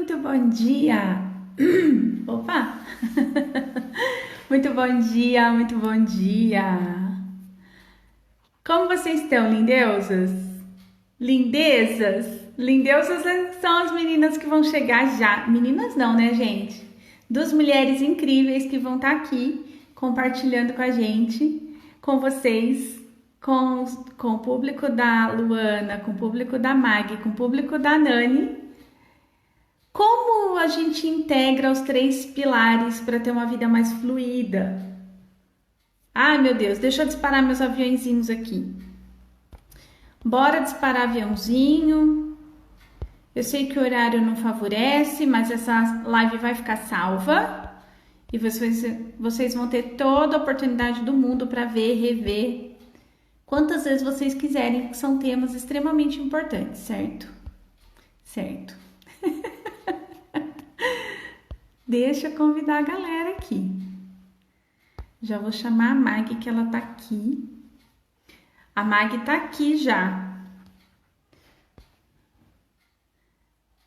Muito bom dia! Opa! Muito bom dia, muito bom dia! Como vocês estão, lindeusas? Lindezas? Lindeusas são as meninas que vão chegar já. Meninas não, né, gente? Duas mulheres incríveis que vão estar aqui compartilhando com a gente, com vocês, com o público da Luana, com o público da Mag, com o público da Nani. Como a gente integra os três pilares para ter uma vida mais fluida? Ai, meu Deus, deixa eu disparar meus aviãozinhos aqui. Bora disparar aviãozinho. Eu sei que o horário não favorece, mas essa live vai ficar salva. E vocês vão ter toda a oportunidade do mundo para ver, rever, quantas vezes vocês quiserem, porque são temas extremamente importantes, certo? Certo. Deixa eu convidar a galera aqui. Já vou chamar a Mag, que ela tá aqui. A Mag tá aqui já.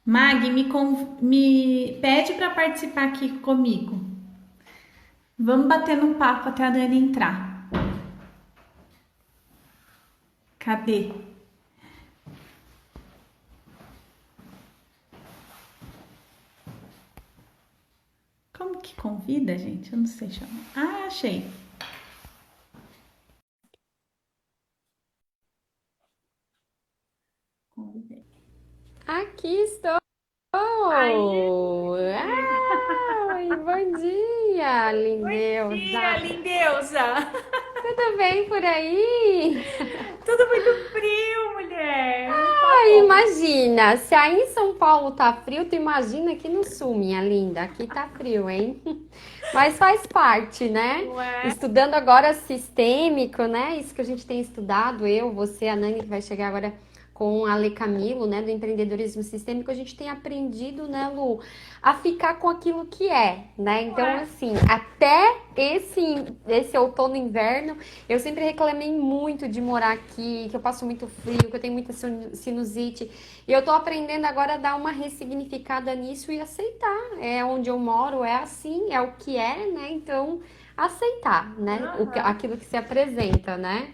Mag, me pede para participar aqui comigo. Vamos bater no papo até a Dani entrar. Cadê? Como que convida, gente? Eu não sei chamar. Ah, achei. Convidei. Aqui estou! Ai, Ai, bom dia, bom dia, lindeusa! lindeusa! Tudo bem por aí? Tudo muito frio, mulher. Tá Ai, bom. imagina, se aí em São Paulo tá frio, tu imagina aqui no sul, minha linda. Aqui tá frio, hein? Mas faz parte, né? Ué. Estudando agora sistêmico, né? Isso que a gente tem estudado, eu, você, a Nani, que vai chegar agora com a Lê Camilo, né, do empreendedorismo sistêmico, a gente tem aprendido, né, Lu, a ficar com aquilo que é, né? Então, Ué. assim, até esse outono e inverno, eu sempre reclamei muito de morar aqui, que eu passo muito frio, que eu tenho muita sinusite. E eu tô aprendendo agora a dar uma ressignificada nisso e aceitar. É onde eu moro, é assim, é o que é, né? Então, aceitar, né? Aham. Aquilo que se apresenta, né?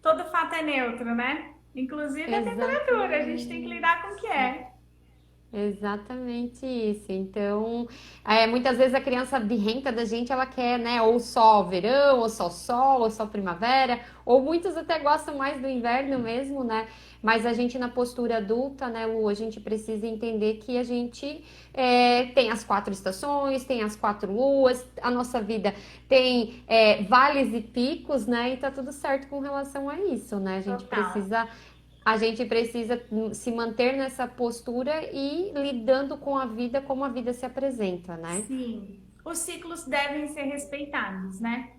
Todo fato é neutro, né? Inclusive a temperatura. A gente tem que lidar com o que Exatamente. é. Exatamente isso. Então, muitas vezes a criança birrenta da gente, ela quer, né, ou só verão, ou só sol, ou só primavera, ou muitos até gostam mais do inverno mesmo, né? Mas a gente na postura adulta, né, Lu, a gente precisa entender que a gente tem as quatro estações, tem as quatro luas, a nossa vida tem vales e picos, né? E tá tudo certo com relação a isso, né? Total. A gente precisa se manter nessa postura e lidando com a vida como a vida se apresenta, né? Sim. Os ciclos devem ser respeitados, né?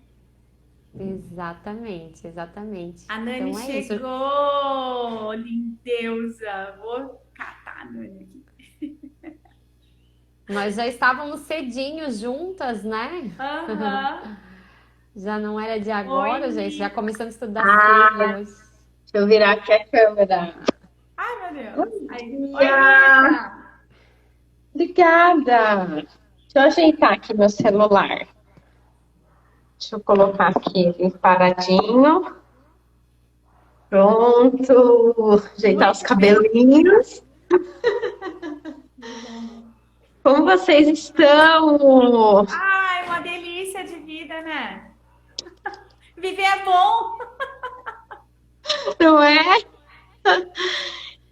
Exatamente, exatamente. A Nani Então é isso. chegou, lindeusa. Vou catar a Nani aqui. Nós já estávamos cedinho juntas, né? Aham. Já não era de Oi, agora, gente. Já Mi. começamos a estudar cedo Ah, hoje. deixa eu virar aqui a câmera. Ai, meu Bom Deus. Aí. Oi, dia! Mia. Obrigada! Deixa eu ajeitar aqui meu celular. Deixa eu colocar aqui ele paradinho. Pronto. Ajeitar os Muito bem. cabelinhos. Como vocês estão? Ai, uma delícia de vida, né? Viver é bom. Não é?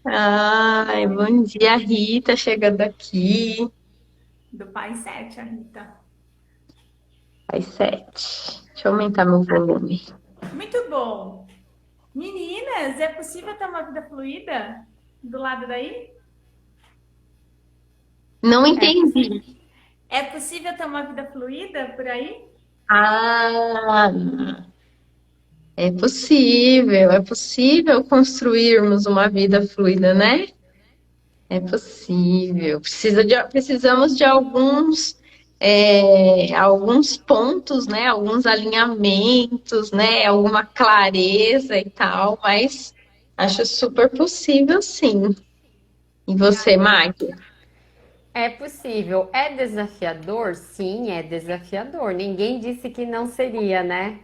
Ai, bom dia, Rita, chegando aqui. Do Pai 7, a Rita. Às 7. Deixa eu aumentar meu volume. Muito bom. Meninas, é possível ter uma vida fluida do lado daí? Não É, entendi. é possível ter uma vida fluida por aí? Ah, é possível construirmos uma vida fluida, né? É possível. Precisamos de alguns pontos, né? Alguns alinhamentos, né? Alguma clareza e tal, mas acho super possível, sim. E você, Magda? É possível. É desafiador? Sim, é desafiador. Ninguém disse que não seria, né?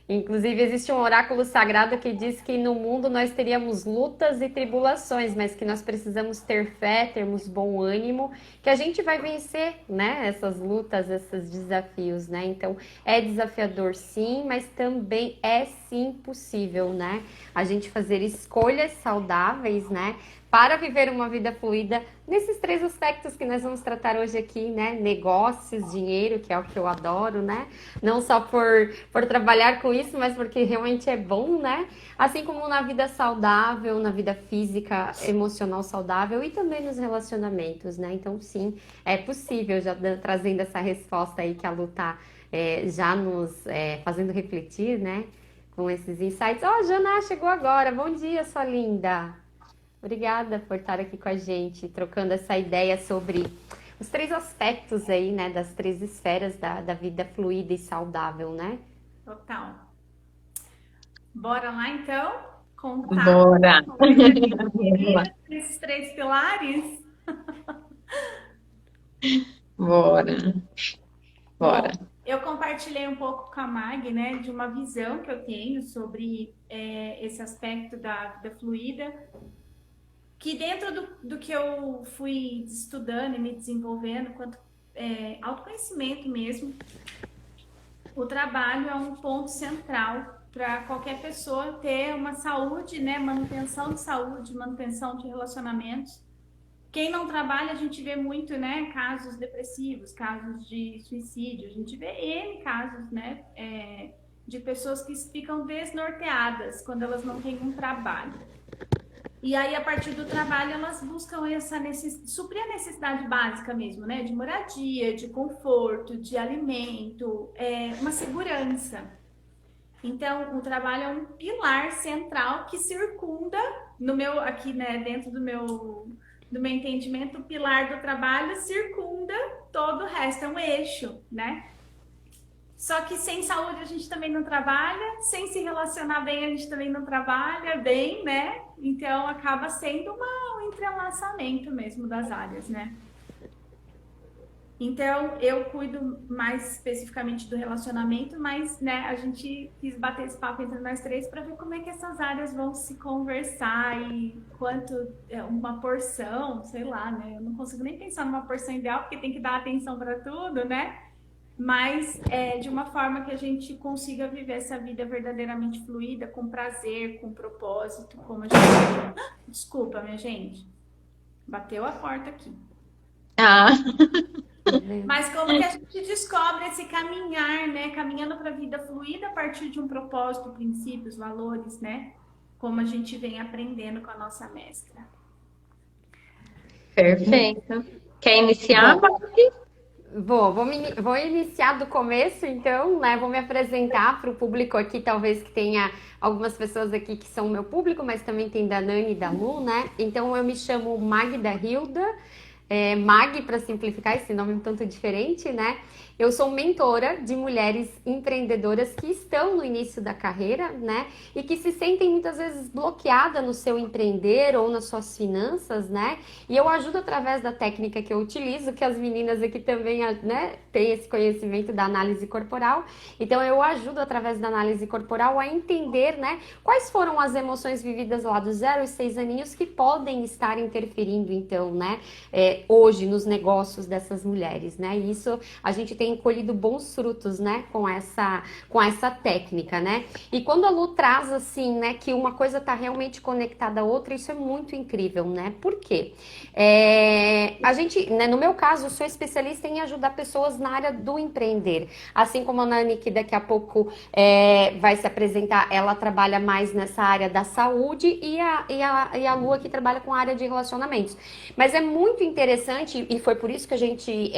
Inclusive, existe um oráculo sagrado que diz que no mundo nós teríamos lutas e tribulações, mas que nós precisamos ter fé, termos bom ânimo, que a gente vai vencer, né? Essas lutas, esses desafios, né? Então, é desafiador, sim, mas também é sim possível, né? A gente fazer escolhas saudáveis, né? Para viver uma vida fluida nesses três aspectos que nós vamos tratar hoje aqui, né? Negócios, dinheiro, que é o que eu adoro, né? Não só por trabalhar com isso, mas porque realmente é bom, né? Assim como na vida saudável, na vida física, emocional saudável e também nos relacionamentos, né? Então, sim, é possível, já trazendo essa resposta aí que a Lu tá já nos fazendo refletir, né? Com esses insights. Ó, Jana chegou agora. Bom dia, sua linda. Obrigada por estar aqui com a gente, trocando essa ideia sobre os três aspectos aí, né, das três esferas da vida fluida e saudável, né? Total. Bora lá, então, contar Bora. como é que a gente Vamos lá. vira esses três pilares? Bora. Bom, Bora. eu compartilhei um pouco com a Mag, né, de uma visão que eu tenho sobre esse aspecto da vida fluida, que dentro do que eu fui estudando e me desenvolvendo, quanto autoconhecimento mesmo, o trabalho é um ponto central para qualquer pessoa ter uma saúde, né, manutenção de saúde, manutenção de relacionamentos. Quem não trabalha, a gente vê muito, né, casos depressivos, casos de suicídio, a gente vê N casos, né, de pessoas que ficam desnorteadas quando elas não têm um trabalho. E aí, a partir do trabalho, elas buscam suprir a necessidade básica mesmo, né, de moradia, de conforto, de alimento, uma segurança. Então, o trabalho é um pilar central que circunda no meu, aqui, né, dentro do meu entendimento, o pilar do trabalho circunda todo o resto, é um eixo, né? Só que sem saúde a gente também não trabalha, sem se relacionar bem a gente também não trabalha bem, né? Então acaba sendo um entrelaçamento mesmo das áreas, né? Então eu cuido mais especificamente do relacionamento, mas, né, a gente quis bater esse papo entre nós três para ver como é que essas áreas vão se conversar e quanto uma porção, sei lá, né? Eu não consigo nem pensar numa porção ideal porque tem que dar atenção para tudo, né? Mas de uma forma que a gente consiga viver essa vida verdadeiramente fluida, com prazer, com propósito, como a gente... Desculpa, minha gente. Bateu a porta aqui. Ah, Mas como que a gente descobre esse caminhar, né? Caminhando para a vida fluida a partir de um propósito, princípios, valores, né? Como a gente vem aprendendo com a nossa mestra. perfeito. Quer iniciar, Bom, Barbie? vou iniciar do começo, então, né? Vou me apresentar para o público aqui, talvez que tenha algumas pessoas aqui que são meu público, mas também tem da Nani e da Lu, né? Então, eu me chamo Magda Hilda, Mag, para simplificar esse nome um tanto diferente, né? Eu sou mentora de mulheres empreendedoras que estão no início da carreira, né? E que se sentem muitas vezes bloqueadas no seu empreender ou nas suas finanças, né? E eu ajudo através da técnica que eu utilizo, que as meninas aqui também, né, têm esse conhecimento da análise corporal. Então eu ajudo através da análise corporal a entender, né, quais foram as emoções vividas lá dos 0 aos 6 aninhos que podem estar interferindo, então, né, hoje nos negócios dessas mulheres, né? E isso a gente tem colhido bons frutos, né, com essa técnica, né? E quando a Lu traz assim, né, que uma coisa está realmente conectada à outra, isso é muito incrível, né? Por quê? A gente, né, no meu caso, eu sou especialista em ajudar pessoas na área do empreender, assim como a Nani, que daqui a pouco vai se apresentar, ela trabalha mais nessa área da saúde e a Lu que trabalha com a área de relacionamentos. Mas é muito interessante, e foi por isso que a gente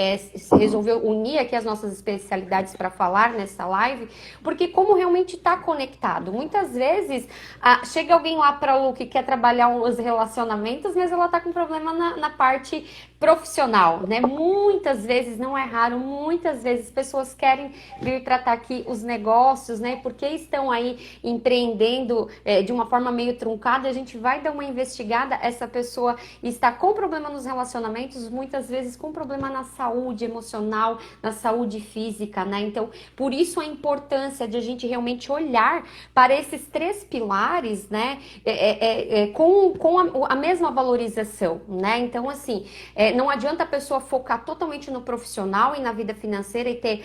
resolveu unir aqui as nossas especialidades para falar nessa live, porque como realmente está conectado. Muitas vezes chega alguém lá para a Lu que quer trabalhar os relacionamentos, mas ela está com problema na parte profissional, né? Muitas vezes, não é raro, muitas vezes pessoas querem vir tratar aqui os negócios, né? Porque estão aí empreendendo de uma forma meio truncada, a gente vai dar uma investigada, essa pessoa está com problema nos relacionamentos, muitas vezes com problema na saúde emocional, na saúde física, né? Então, por isso a importância de a gente realmente olhar para esses 3 pilares, né? Com a mesma valorização, né? Então, assim, não adianta a pessoa focar totalmente no profissional e na vida financeira e ter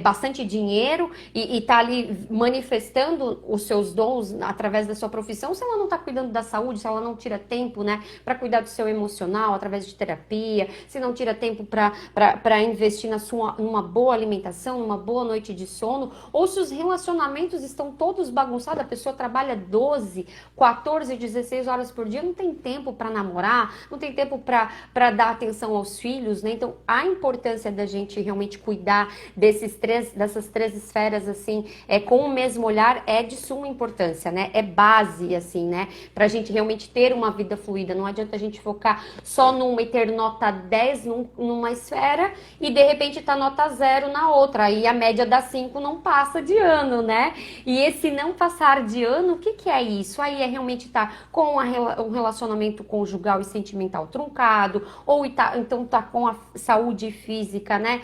bastante dinheiro e tá ali manifestando os seus dons através da sua profissão, se ela não tá cuidando da saúde, se ela não tira tempo, né, para cuidar do seu emocional através de terapia, se não tira tempo para investir numa boa alimentação, numa boa noite de sono, ou se os relacionamentos estão todos bagunçados, a pessoa trabalha 12, 14, 16 horas por dia, não tem tempo para namorar, não tem tempo para dar atenção aos filhos, né? Então, a importância da gente realmente cuidar dessas 3 esferas, assim, com o mesmo olhar, é de suma importância, né? É base, assim, né? Pra gente realmente ter uma vida fluida. Não adianta a gente focar só numa e ter nota 10 numa esfera e, de repente, tá nota 0 na outra. Aí a média da 5 não passa de ano, né? E esse não passar de ano, o que é isso? Aí é realmente estar com um relacionamento conjugal e sentimental truncado, ou então tá com a saúde física, né,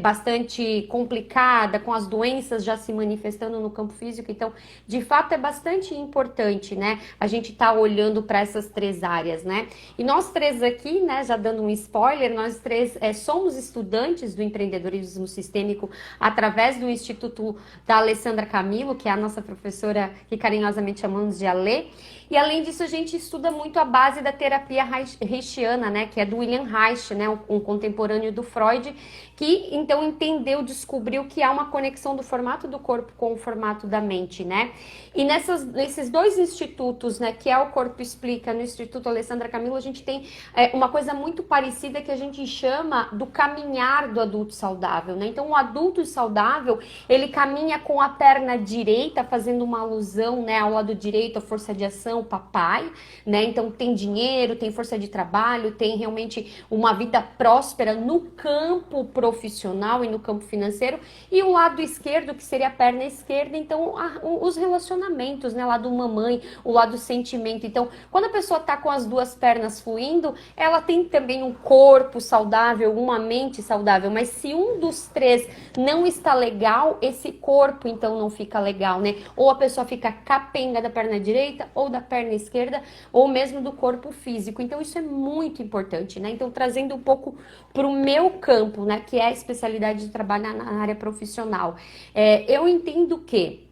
bastante complicada, com as doenças já se manifestando no campo físico. Então, de fato, é bastante importante, né, a gente tá olhando para essas 3 áreas, né. E nós 3 aqui, né, já dando um spoiler, nós 3 somos estudantes do empreendedorismo sistêmico através do Instituto da Alessandra Camilo, que é a nossa professora que carinhosamente chamamos de Alê. E além disso, a gente estuda muito a base da terapia reichiana, né, que é do William Reich, né, um contemporâneo do Freud, que então entendeu, descobriu que há uma conexão do formato do corpo com o formato da mente, né? E nesses 2 institutos, né, que é o Corpo Explica, no Instituto Alessandra Camilo, a gente tem uma coisa muito parecida que a gente chama do caminhar do adulto saudável, né? Então, o adulto saudável, ele caminha com a perna direita, fazendo uma alusão, né, ao lado direito, a força de ação, o papai, né? Então, tem dinheiro, tem força de trabalho, tem realmente uma vida próspera no campo profissional e no campo financeiro, e o lado esquerdo, que seria a perna esquerda, então os relacionamentos, né, lado mamãe, o lado sentimento. Então, quando a pessoa tá com as 2 pernas fluindo, ela tem também um corpo saudável, uma mente saudável, mas se um dos 3 não está legal, esse corpo então não fica legal, né? Ou a pessoa fica capenga da perna direita, ou da perna esquerda, ou mesmo do corpo físico. Então, isso é muito importante, né? Então, trazendo um pouco para o meu campo, né, que é a especialidade de trabalhar na área profissional. Eu entendo que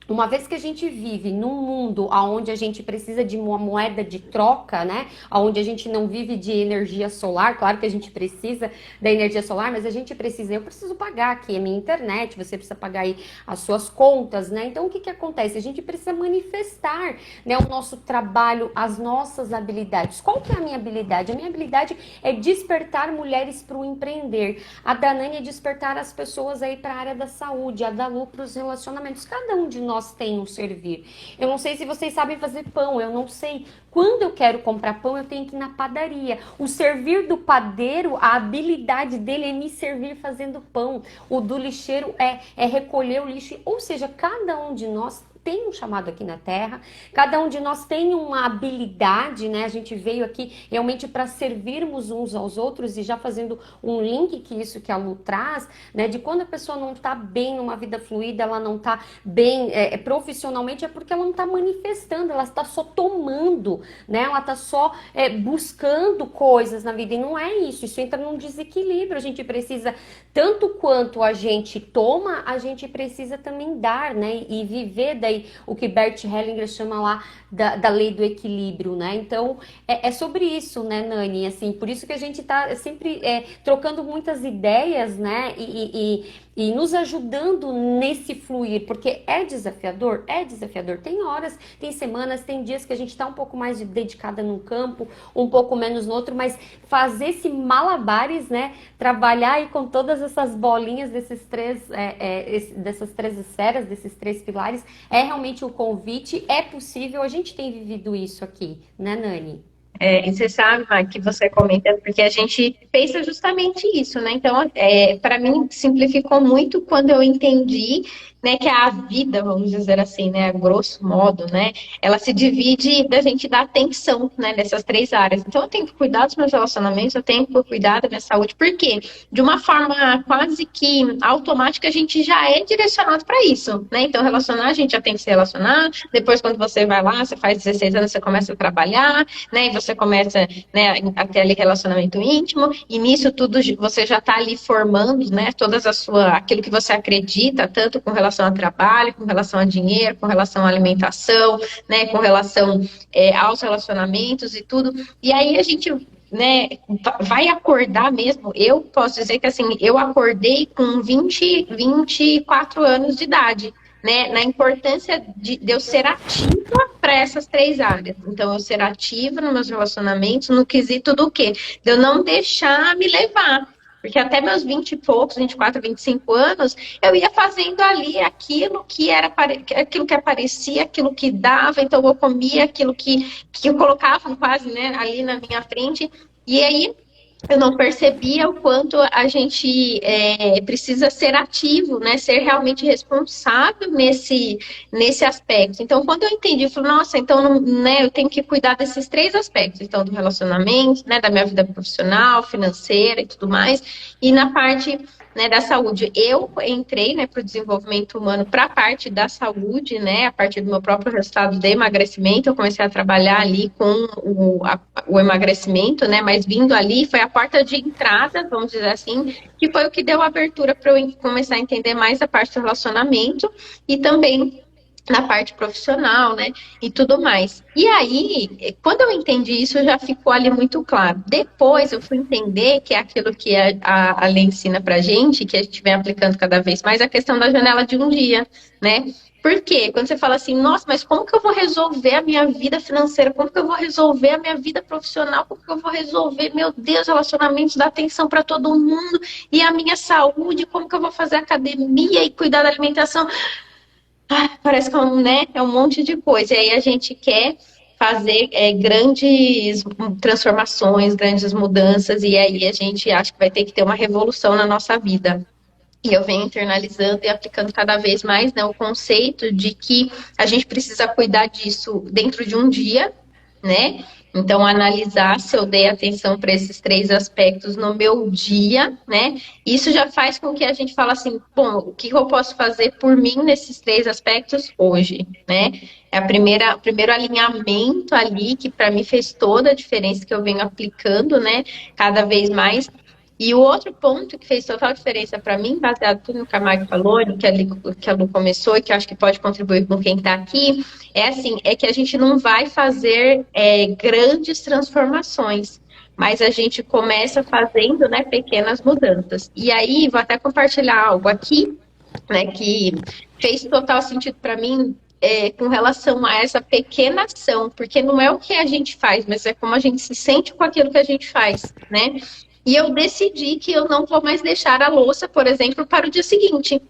uma vez que a gente vive num mundo onde a gente precisa de uma moeda de troca, né? Onde a gente não vive de energia solar, claro que a gente precisa da energia solar, mas eu preciso pagar aqui a minha internet, você precisa pagar aí as suas contas, né? Então, o que acontece? A gente precisa manifestar, né, o nosso trabalho, as nossas habilidades. Qual que é a minha habilidade? A minha habilidade é despertar mulheres para o empreender. A da Nani é despertar as pessoas aí para a área da saúde, a da Lu para os relacionamentos. Cada um de nós tem um servir. Eu não sei se vocês sabem fazer pão, eu não sei. Quando eu quero comprar pão, eu tenho que ir na padaria. O servir do padeiro, a habilidade dele é me servir fazendo pão. O do lixeiro é recolher o lixo. Ou seja, cada um de nós tem um chamado aqui na Terra, cada um de nós tem uma habilidade, né? A gente veio aqui realmente para servirmos uns aos outros, e já fazendo um link que isso que a Lu traz, né? De quando a pessoa não está bem numa vida fluida, ela não está bem profissionalmente, é porque ela não está manifestando, ela está só tomando, né? Ela está só buscando coisas na vida, e não é isso, isso entra num desequilíbrio. A gente precisa, tanto quanto a gente toma, a gente precisa também dar, né? E viver daí o que Bert Hellinger chama lá da lei do equilíbrio, né? Então, é sobre isso, né, Nani? Assim, por isso que a gente tá sempre trocando muitas ideias, né? e nos ajudando nesse fluir, porque é desafiador, é desafiador. Tem horas, tem semanas, tem dias que a gente está um pouco mais dedicada num campo, um pouco menos no outro, mas fazer esse malabares, né? Trabalhar aí com todas essas bolinhas dessas três esferas, desses três pilares, é realmente o convite, é possível, a gente tem vivido isso aqui, né, Nani? E você sabe, Mar, que você comenta, porque a gente pensa justamente isso, né? Então, para mim, simplificou muito quando eu entendi, né, que a vida, vamos dizer assim, né, a grosso modo, né, ela se divide da gente dar atenção, né, nessas três áreas. Então, eu tenho que cuidar dos meus relacionamentos, eu tenho que cuidar da minha saúde, porque de uma forma quase que automática, a gente já é direcionado para isso, né? Então, relacionar, a gente já tem que se relacionar. Depois, quando você vai lá, você faz 16 anos, você começa a trabalhar, né? E você começa, né, a ter ali relacionamento íntimo, e nisso tudo você já está ali formando, né, aquilo que você acredita, tanto com relação a trabalho, com relação a dinheiro, com relação à alimentação, né, com relação aos relacionamentos e tudo. E aí a gente, né, vai acordar mesmo. Eu posso dizer que assim, eu acordei com 24 anos de idade, né, na importância de eu ser ativa para essas três áreas. Então, eu ser ativa nos meus relacionamentos, no quesito do quê? De eu não deixar me levar. Porque até meus 20 e poucos, 24, 25 anos, eu ia fazendo ali aquilo que aparecia, aquilo que dava, então eu comia aquilo que eu colocava quase, né, ali na minha frente. E aí eu não percebia o quanto a gente precisa ser ativo, né? Ser realmente responsável nesse aspecto. Então, quando eu entendi, eu falei, nossa, então, né, eu tenho que cuidar desses três aspectos. Então, do relacionamento, né, da minha vida profissional, financeira e tudo mais. E na parte, né, da saúde. Eu entrei, né, para o desenvolvimento humano para a parte da saúde, né, a partir do meu próprio resultado de emagrecimento. Eu comecei a trabalhar ali com o emagrecimento, né, mas vindo ali foi a porta de entrada, vamos dizer assim, que foi o que deu abertura para eu começar a entender mais a parte do relacionamento e também na parte profissional, né, e tudo mais. E aí, quando eu entendi isso, já ficou ali muito claro. Depois eu fui entender que é aquilo que a lei ensina pra gente, que a gente vem aplicando cada vez mais, a questão da janela de um dia, né? Por quê? Quando você fala assim, nossa, mas como que eu vou resolver a minha vida financeira? Como que eu vou resolver a minha vida profissional? Como que eu vou resolver, meu Deus, relacionamentos, dar atenção para todo mundo e a minha saúde? Como que eu vou fazer academia e cuidar da alimentação? Parece que né, é um monte de coisa. E aí a gente quer fazer grandes transformações, grandes mudanças, e aí a gente acha que vai ter que ter uma revolução na nossa vida. E eu venho internalizando e aplicando cada vez mais, né, o conceito de que a gente precisa cuidar disso dentro de um dia, né? Então, analisar se eu dei atenção para esses três aspectos no meu dia, né? Isso já faz com que a gente fale assim, bom, o que eu posso fazer por mim nesses três aspectos hoje, né? É o primeiro alinhamento ali, que para mim fez toda a diferença, que eu venho aplicando, né? Cada vez mais. E o outro ponto que fez total diferença para mim, baseado tudo no que a Mag falou, no que a Lu começou, e que eu acho que pode contribuir com quem está aqui, é que a gente não vai fazer grandes transformações, mas a gente começa fazendo, né, pequenas mudanças. E aí, vou até compartilhar algo aqui, né, que fez total sentido para mim, com relação a essa pequena ação, porque não é o que a gente faz, mas é como a gente se sente com aquilo que a gente faz, né? E eu decidi que eu não vou mais deixar a louça, por exemplo, para o dia seguinte.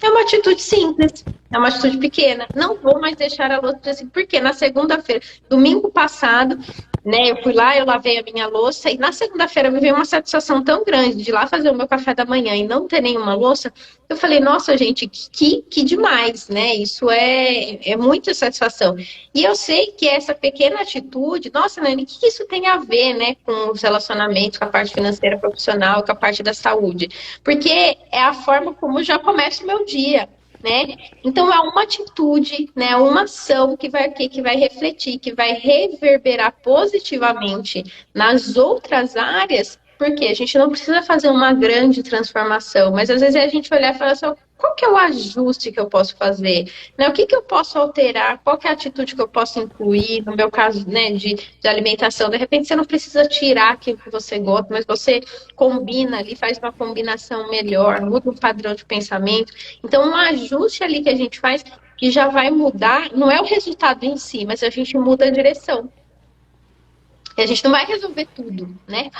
É uma atitude simples, é uma atitude pequena. Não vou mais deixar a louça para o dia seguinte, porque na segunda-feira, domingo passado, né, eu fui lá, eu lavei a minha louça, e na segunda-feira me veio uma satisfação tão grande de ir lá fazer o meu café da manhã e não ter nenhuma louça. Eu falei, nossa, gente, que demais, né? Isso é muita satisfação. E eu sei que essa pequena atitude, nossa, Nani, o que isso tem a ver, né, com os relacionamentos, com a parte financeira profissional, com a parte da saúde? Porque é a forma como já começa o meu dia, né? Então é uma atitude, né, uma ação que vai refletir, que vai reverberar positivamente nas outras áreas, porque a gente não precisa fazer uma grande transformação, mas às vezes a gente olhar e falar assim, qual que é o ajuste que eu posso fazer? Né? O que que eu posso alterar? Qual que é a atitude que eu posso incluir? No meu caso, né, de alimentação, de repente você não precisa tirar aquilo que você gosta, mas você combina ali, faz uma combinação melhor, muda o padrão de pensamento. Então, um ajuste ali que a gente faz que já vai mudar, não é o resultado em si, mas a gente muda a direção. E a gente não vai resolver tudo, né?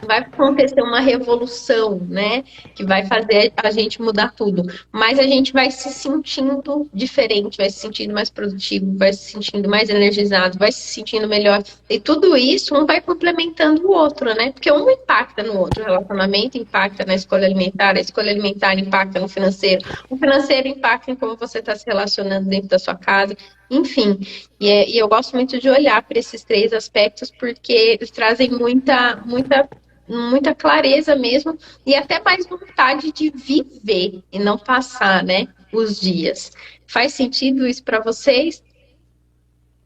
Vai acontecer uma revolução, né? Que vai fazer a gente mudar tudo. Mas a gente vai se sentindo diferente, vai se sentindo mais produtivo, vai se sentindo mais energizado, vai se sentindo melhor. E tudo isso um vai complementando o outro, né? Porque um impacta no outro. O relacionamento impacta na escolha alimentar, a escolha alimentar impacta no financeiro, o financeiro impacta em como você está se relacionando dentro da sua casa. Enfim, e eu gosto muito de olhar para esses três aspectos porque eles trazem muita clareza mesmo e até mais vontade de viver e não passar, né, os dias. Faz sentido isso para vocês?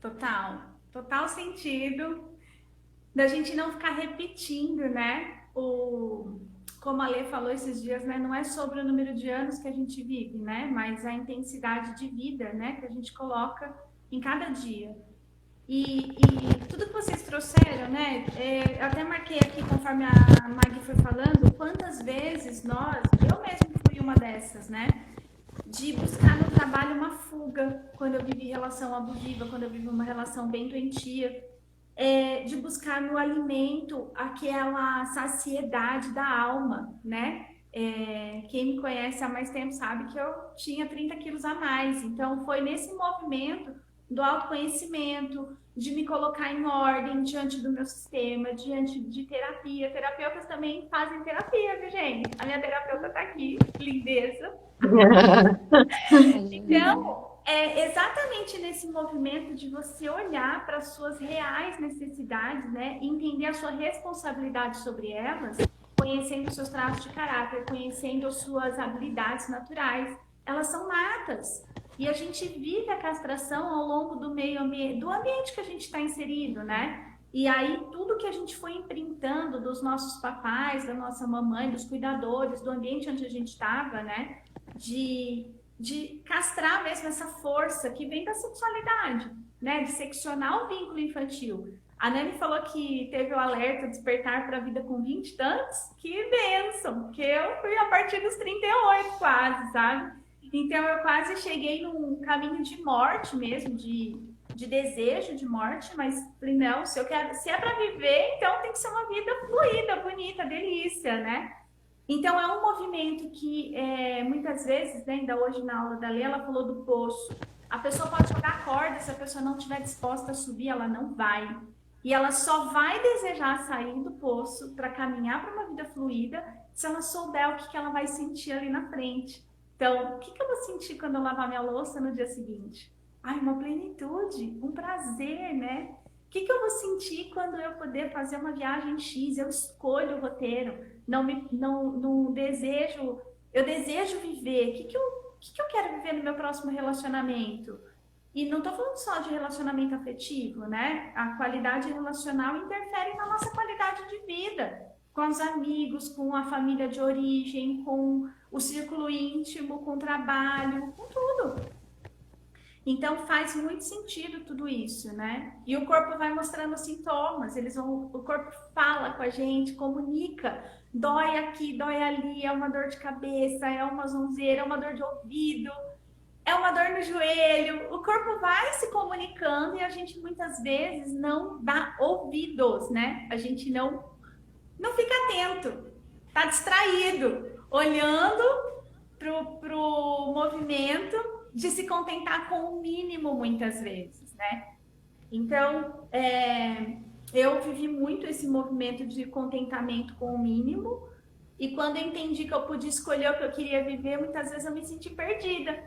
Total, total sentido da gente não ficar repetindo, né? Como a Lê falou esses dias, né? Não é sobre o número de anos que a gente vive, né? Mas a intensidade de vida, né? Que a gente coloca em cada dia. E tudo que vocês trouxeram, né? Eu até marquei aqui, conforme a Maggie foi falando, quantas vezes eu mesmo fui uma dessas, né? De buscar no trabalho uma fuga, quando eu vivi relação abusiva, quando eu vivi uma relação bem doentia, de buscar no alimento aquela saciedade da alma, né? Quem me conhece há mais tempo sabe que eu tinha 30 quilos a mais, então foi nesse movimento do autoconhecimento, de me colocar em ordem diante do meu sistema, diante de terapia. Terapeutas também fazem terapia, viu, gente? A minha terapeuta tá aqui, lindeza. Então, é exatamente nesse movimento de você olhar para as suas reais necessidades, né? E entender a sua responsabilidade sobre elas, conhecendo os seus traços de caráter, conhecendo as suas habilidades naturais. Elas são natas. E a gente vive a castração ao longo do meio ambiente, do ambiente que a gente está inserido, né? E aí tudo que a gente foi imprintando dos nossos papais, da nossa mamãe, dos cuidadores, do ambiente onde a gente estava, né? De castrar mesmo essa força que vem da sexualidade, né? De seccionar o vínculo infantil. A Nani falou que teve o alerta despertar para a vida com 20 e tantos. Que bênção! Porque eu fui a partir dos 38 quase, sabe? Então eu quase cheguei num caminho de morte mesmo, de desejo de morte, mas falei, não, se é para viver, então tem que ser uma vida fluida, bonita, delícia, né? Então é um movimento que muitas vezes, né, ainda hoje na aula da Lê, ela falou do poço. A pessoa pode jogar corda, se a pessoa não estiver disposta a subir, ela não vai. E ela só vai desejar sair do poço para caminhar para uma vida fluida se ela souber o que ela vai sentir ali na frente. Então, o que eu vou sentir quando eu lavar minha louça no dia seguinte? Ai, uma plenitude, um prazer, né? O que eu vou sentir quando eu poder fazer uma viagem X? Eu escolho o roteiro, não desejo, eu desejo viver. O que eu quero viver no meu próximo relacionamento? E não estou falando só de relacionamento afetivo, né? A qualidade relacional interfere na nossa qualidade de vida, com os amigos, com a família de origem, com o círculo íntimo, com o trabalho, com tudo. Então faz muito sentido tudo isso, né? E o corpo vai mostrando sintomas, o corpo fala com a gente, comunica, dói aqui, dói ali, é uma dor de cabeça, é uma zonzeira, é uma dor de ouvido, é uma dor no joelho. O corpo vai se comunicando e a gente muitas vezes não dá ouvidos, né? A gente não fica atento, tá distraído, olhando pro movimento de se contentar com o mínimo muitas vezes, né? Então, eu vivi muito esse movimento de contentamento com o mínimo e quando eu entendi que eu podia escolher o que eu queria viver, muitas vezes eu me senti perdida.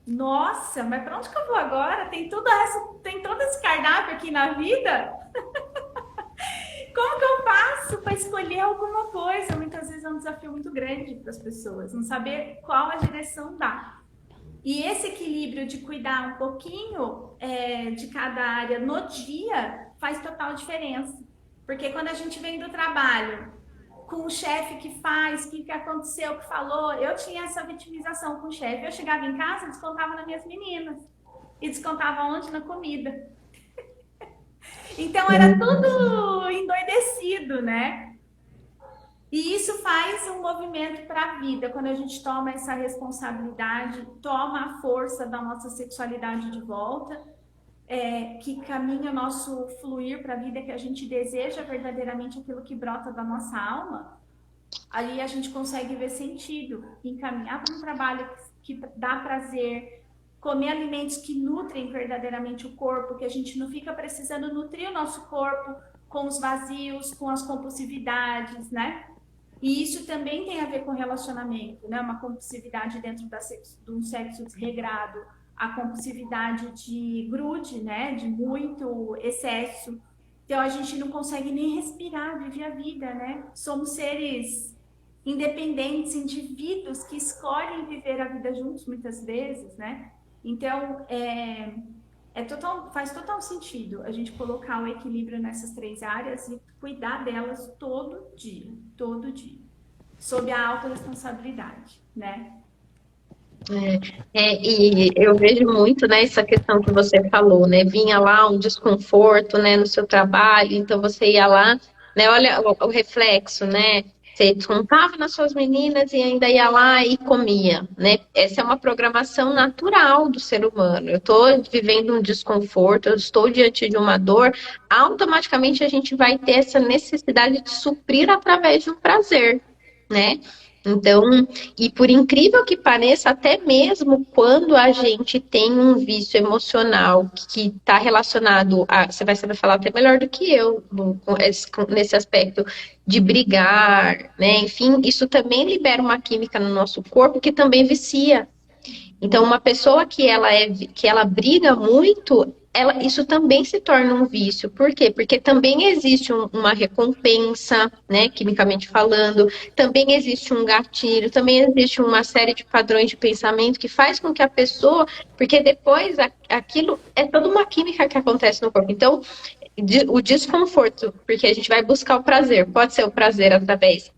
Nossa, mas para onde que eu vou agora? Tem todo esse cardápio aqui na vida? Como que eu faço para escolher alguma coisa? Muitas vezes é um desafio muito grande para as pessoas, não saber qual a direção dar. E esse equilíbrio de cuidar um pouquinho de cada área no dia faz total diferença. Porque quando a gente vem do trabalho com o chefe que faz, o que aconteceu, o que falou. Eu tinha essa vitimização com o chefe. Eu chegava em casa e descontava nas minhas meninas. E descontava onde? Na comida. Então era tudo endoidecido, né? E isso faz um movimento para a vida. Quando a gente toma essa responsabilidade, toma a força da nossa sexualidade de volta, que caminha o nosso fluir para a vida, que a gente deseja verdadeiramente aquilo que brota da nossa alma, ali a gente consegue ver sentido em caminhar para um trabalho que dá prazer, comer alimentos que nutrem verdadeiramente o corpo, que a gente não fica precisando nutrir o nosso corpo com os vazios, com as compulsividades, né? E isso também tem a ver com relacionamento, né? Uma compulsividade dentro de um sexo desregrado, a compulsividade de grude, né? De muito excesso. Então a gente não consegue nem respirar, viver a vida, né? Somos seres independentes, indivíduos que escolhem viver a vida juntos muitas vezes, né? Então faz total sentido a gente colocar o equilíbrio nessas 3 áreas e cuidar delas todo dia, sob a autorresponsabilidade, né? E eu vejo muito, né, essa questão que você falou, né? Vinha lá um desconforto, né, no seu trabalho, então você ia lá, né? Olha o reflexo, né? Você descontava nas suas meninas e ainda ia lá e comia, né? Essa é uma programação natural do ser humano. Eu estou vivendo um desconforto, eu estou diante de uma dor, automaticamente a gente vai ter essa necessidade de suprir através de um prazer, né? Então, e por incrível que pareça, até mesmo quando a gente tem um vício emocional que está relacionado a, você vai saber falar até melhor do que eu, nesse aspecto de brigar, né? Enfim, isso também libera uma química no nosso corpo que também vicia. Então, uma pessoa que ela briga muito, isso também se torna um vício. Por quê? Porque também existe uma recompensa, né, quimicamente falando, também existe um gatilho, também existe uma série de padrões de pensamento que faz com que a pessoa, porque depois aquilo é toda uma química que acontece no corpo. Então, o desconforto, porque a gente vai buscar o prazer, pode ser o prazer através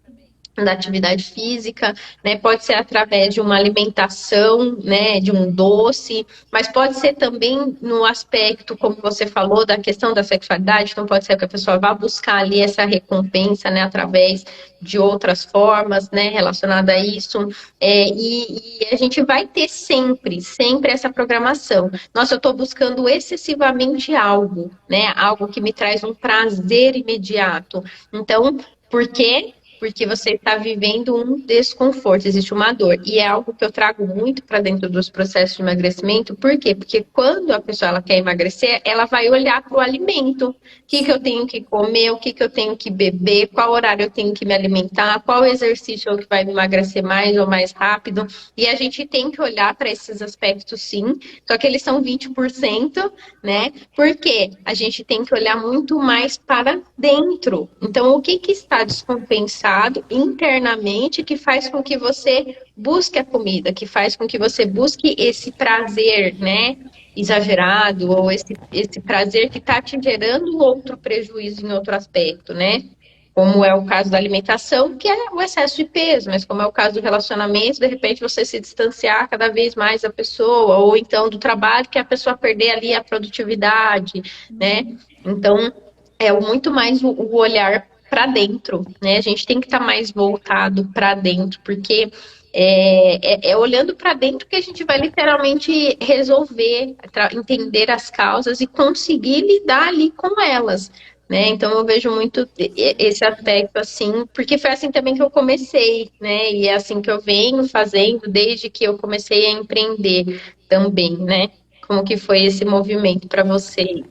da atividade física, né? Pode ser através de uma alimentação, né? De um doce, mas pode ser também no aspecto, como você falou, da questão da sexualidade. Então pode ser que a pessoa vá buscar ali essa recompensa, né? Através de outras formas, né? Relacionada a isso. E a gente vai ter sempre essa programação. Nossa, eu estou buscando excessivamente algo, né? Algo que me traz um prazer imediato. Então, por quê? Porque você está vivendo um desconforto, existe uma dor. E é algo que eu trago muito para dentro dos processos de emagrecimento. Por quê? Porque quando a pessoa ela quer emagrecer, ela vai olhar para o alimento. O que eu tenho que comer, o que eu tenho que beber, qual horário eu tenho que me alimentar, qual exercício que vai me emagrecer mais ou mais rápido. E a gente tem que olhar para esses aspectos, sim. Só que eles são 20%, né? Porque a gente tem que olhar muito mais para dentro. Então, o que está descompensado internamente que faz com que você busque a comida, que faz com que você busque esse prazer, né, exagerado, ou esse prazer que está te gerando outro prejuízo em outro aspecto, né? Como é o caso da alimentação, que é o excesso de peso, mas como é o caso do relacionamento, de repente você se distanciar cada vez mais da pessoa, ou então do trabalho, que a pessoa perder ali a produtividade, né? Então, é muito mais o olhar para dentro, né? A gente tem que estar mais voltado para dentro, porque é olhando para dentro que a gente vai literalmente resolver, entender as causas e conseguir lidar ali com elas, né? Então eu vejo muito esse aspecto assim, porque foi assim também que eu comecei, né? E é assim que eu venho fazendo desde que eu comecei a empreender também, né? Como que foi esse movimento para você?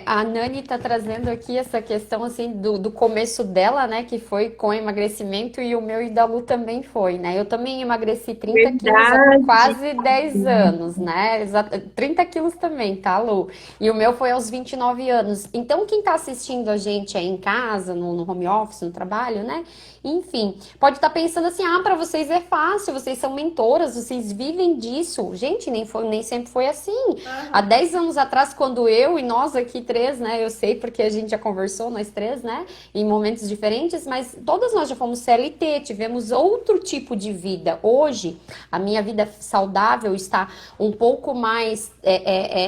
A Nani tá trazendo aqui essa questão assim do começo dela, né? Que foi com emagrecimento e o meu e da Lu também foi, né? Eu também emagreci 30 quilos há Verdade. quase 10 anos, né? 30 quilos também, tá, Lu? E o meu foi aos 29 anos. Então, quem tá assistindo a gente aí em casa, no home office, no trabalho, né? Enfim, pode estar pensando assim, para vocês é fácil, vocês são mentoras, vocês vivem disso. Gente, nem sempre foi assim. Há 10 anos atrás, quando eu e nós aqui três, né? Eu sei porque a gente já conversou, nós três, né? Em momentos diferentes, mas todas nós já fomos CLT, tivemos outro tipo de vida. Hoje, a minha vida saudável está um pouco mais,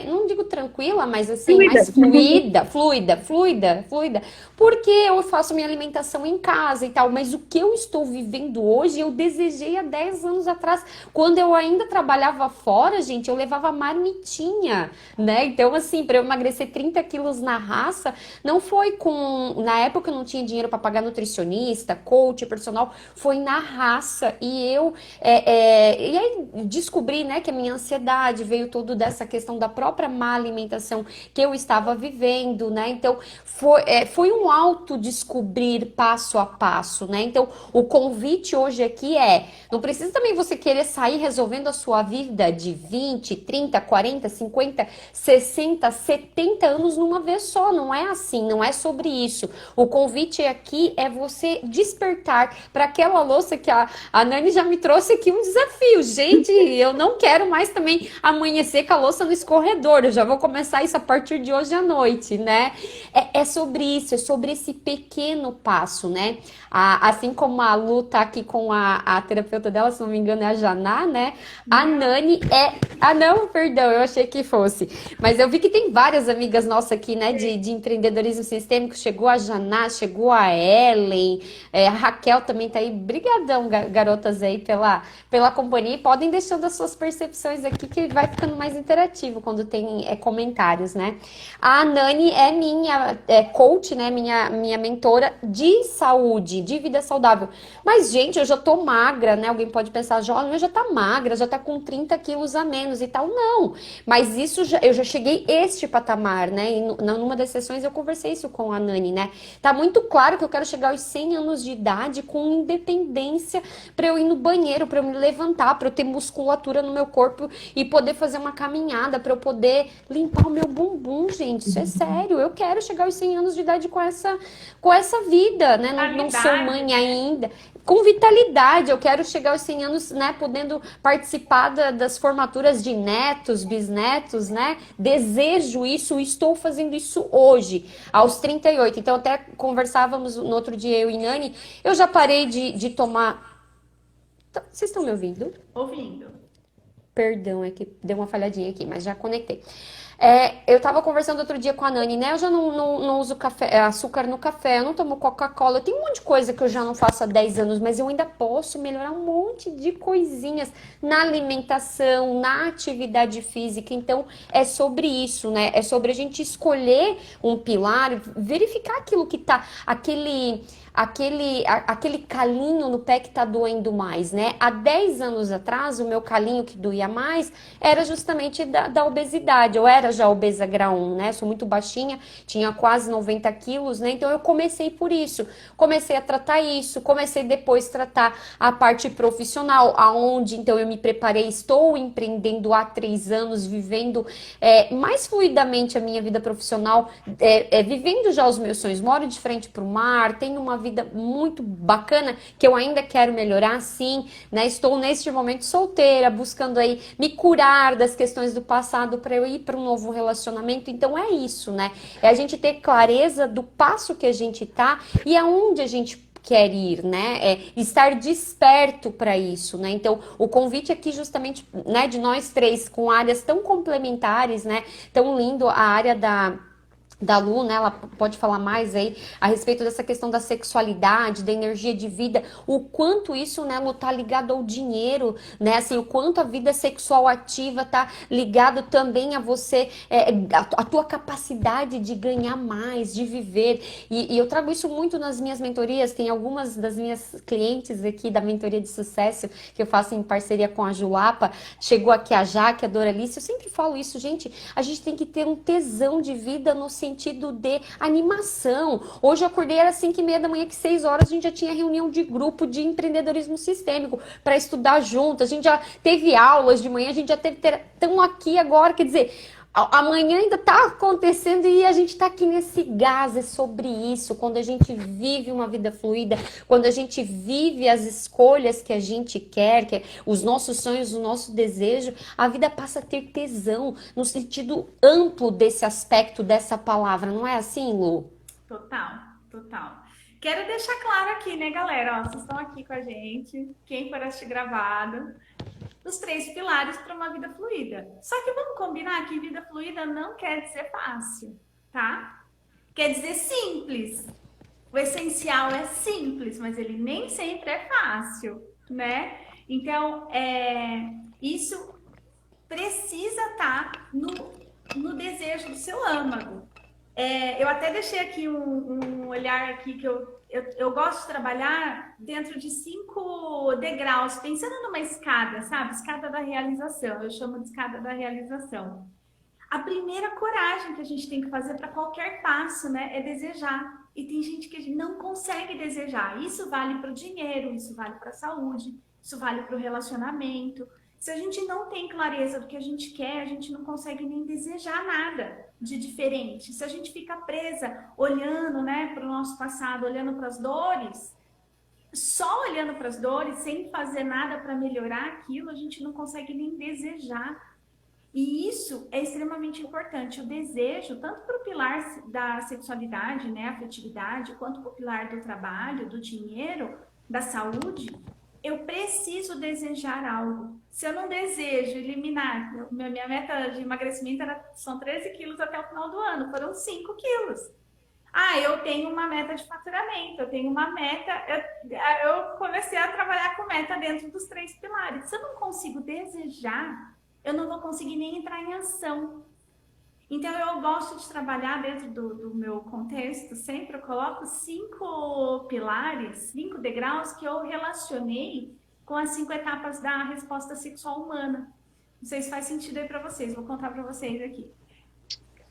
não digo tranquila, mas assim, Fluida. mais fluida, porque eu faço minha alimentação em casa e tal, mas o que eu estou vivendo hoje, eu desejei há 10 anos atrás, quando eu ainda trabalhava fora, gente, eu levava marmitinha, né? Então, assim, para eu emagrecer 30 quilos na raça, não foi com... Na época eu não tinha dinheiro para pagar nutricionista, coach, personal, foi na raça. E eu... e aí descobri, né, que a minha ansiedade veio tudo dessa questão da própria má alimentação que eu estava vivendo, né? Então, foi um autodescobrir passo a passo, né? Então, o convite hoje aqui não precisa também você querer sair resolvendo a sua vida de 20, 30, 40, 50, 60, 70 anos numa vez só. Não é assim, não é sobre isso. O convite aqui é você despertar para aquela louça que a Nani já me trouxe aqui um desafio. Gente, eu não quero mais também amanhecer com a louça no escorredor. Eu já vou começar isso a partir de hoje à noite, né? É sobre isso, é sobre esse pequeno passo, né? Assim como a Lu tá aqui com a terapeuta dela, se não me engano é a Janá, né? A Nani Ah, não, perdão, eu achei que fosse. Mas eu vi que tem várias amigas nossas aqui, né, de empreendedorismo sistêmico. Chegou a Janá, chegou a Ellen, a Raquel também tá aí. Brigadão, garotas aí, pela companhia. E podem deixando as suas percepções aqui, que vai ficando mais interativo quando tem comentários, né? A Nani é minha coach, né, minha mentora de saúde, de vida saudável. Mas, gente, eu já tô magra, né? Alguém pode pensar, jovem, já tá magra, já tá com 30 quilos a menos e tal. Não, mas isso eu já cheguei este patamar, né? E numa das sessões eu conversei isso com a Nani, né? Tá muito claro que eu quero chegar aos 100 anos de idade com independência para eu ir no banheiro, para eu me levantar, para eu ter musculatura no meu corpo e poder fazer uma caminhada, para eu poder limpar o meu bumbum, gente. Isso é sério. Eu quero chegar aos 100 anos de idade com essa vida, né? Não sou mãe ainda. Com vitalidade, eu quero chegar aos 100 anos, né, podendo participar das formaturas de netos, bisnetos, né, desejo isso, estou fazendo isso hoje, aos 38, então até conversávamos no outro dia, eu e Nani, eu já parei de tomar... Vocês estão me ouvindo? Ouvindo. Perdão, é que deu uma falhadinha aqui, mas já conectei. Eu tava conversando outro dia com a Nani, né? Eu já não uso açúcar no café, eu não tomo Coca-Cola. Tem um monte de coisa que eu já não faço há 10 anos, mas eu ainda posso melhorar um monte de coisinhas na alimentação, na atividade física. Então, é sobre isso, né? É sobre a gente escolher um pilar, verificar aquilo que tá, aquele calinho no pé que tá doendo mais, né? Há 10 anos atrás, o meu calinho que doía mais era justamente da obesidade. Eu era já obesa grau 1, né? Sou muito baixinha, tinha quase 90 quilos, né? Então eu comecei por isso. Comecei a tratar isso, comecei depois a tratar a parte profissional, aonde então eu me preparei, estou empreendendo há 3 anos, vivendo mais fluidamente a minha vida profissional, vivendo já os meus sonhos. Moro de frente para o mar, tenho uma vida muito bacana, que eu ainda quero melhorar, sim, né? Estou neste momento solteira, buscando aí me curar das questões do passado para eu ir para um novo relacionamento. Então é isso, né? É a gente ter clareza do passo que a gente tá e aonde a gente quer ir, né? Estar desperto para isso, né? Então, o convite aqui justamente, né, de nós três com áreas tão complementares, né? Tão lindo a área da Lu, né, ela pode falar mais aí a respeito dessa questão da sexualidade, da energia de vida, o quanto isso, né, Lu, tá ligado ao dinheiro, né, assim, o quanto a vida sexual ativa tá ligado também a você, a tua capacidade de ganhar mais, de viver, e eu trago isso muito nas minhas mentorias. Tem algumas das minhas clientes aqui da mentoria de sucesso, que eu faço em parceria com a Julapa, chegou aqui a Jaque, a Doralice, eu sempre falo isso, gente, a gente tem que ter um tesão de vida no sentido de animação. Hoje eu acordei, era 5:30 da manhã, que 6 horas a gente já tinha reunião de grupo de empreendedorismo sistêmico para estudar junto, a gente já teve aulas de manhã, a gente já teve... Estão aqui agora, quer dizer... Amanhã ainda tá acontecendo e a gente tá aqui nesse gás, é sobre isso. Quando a gente vive uma vida fluida, quando a gente vive as escolhas que a gente quer, que é os nossos sonhos, o nosso desejo, a vida passa a ter tesão, no sentido amplo desse aspecto, dessa palavra. Não é assim, Lu? Total, total. Quero deixar claro aqui, né, galera? Ó, vocês estão aqui com a gente, quem for assistir gravado, os 3 pilares para uma vida fluida. Só que vamos combinar que vida fluida não quer dizer fácil, tá? Quer dizer simples. O essencial é simples, mas ele nem sempre é fácil, né? Então, isso precisa estar no desejo do seu âmago. Eu até deixei aqui um olhar aqui que eu gosto de trabalhar dentro de 5 degraus, pensando numa escada, sabe? Escada da realização, eu chamo de escada da realização. A primeira coragem que a gente tem que fazer para qualquer passo, né, é desejar. E tem gente que não consegue desejar. Isso vale para o dinheiro, isso vale para a saúde, isso vale para o relacionamento. Se a gente não tem clareza do que a gente quer, a gente não consegue nem desejar nada de diferente. Se a gente fica presa olhando, né, para o nosso passado, olhando para as dores, só olhando para as dores, sem fazer nada para melhorar aquilo, a gente não consegue nem desejar. E isso é extremamente importante. O desejo, tanto para o pilar da sexualidade, né, afetividade, quanto para o pilar do trabalho, do dinheiro, da saúde, eu preciso desejar algo. Se eu não desejo eliminar, minha meta de emagrecimento são 13 quilos até o final do ano, foram 5 quilos. Eu tenho uma meta de faturamento, eu tenho uma meta, eu comecei a trabalhar com meta dentro dos 3 pilares. Se eu não consigo desejar, eu não vou conseguir nem entrar em ação. Então, eu gosto de trabalhar dentro do meu contexto, sempre eu coloco 5 pilares, 5 degraus que eu relacionei com as 5 etapas da resposta sexual humana. Não sei se faz sentido aí para vocês, vou contar para vocês aqui.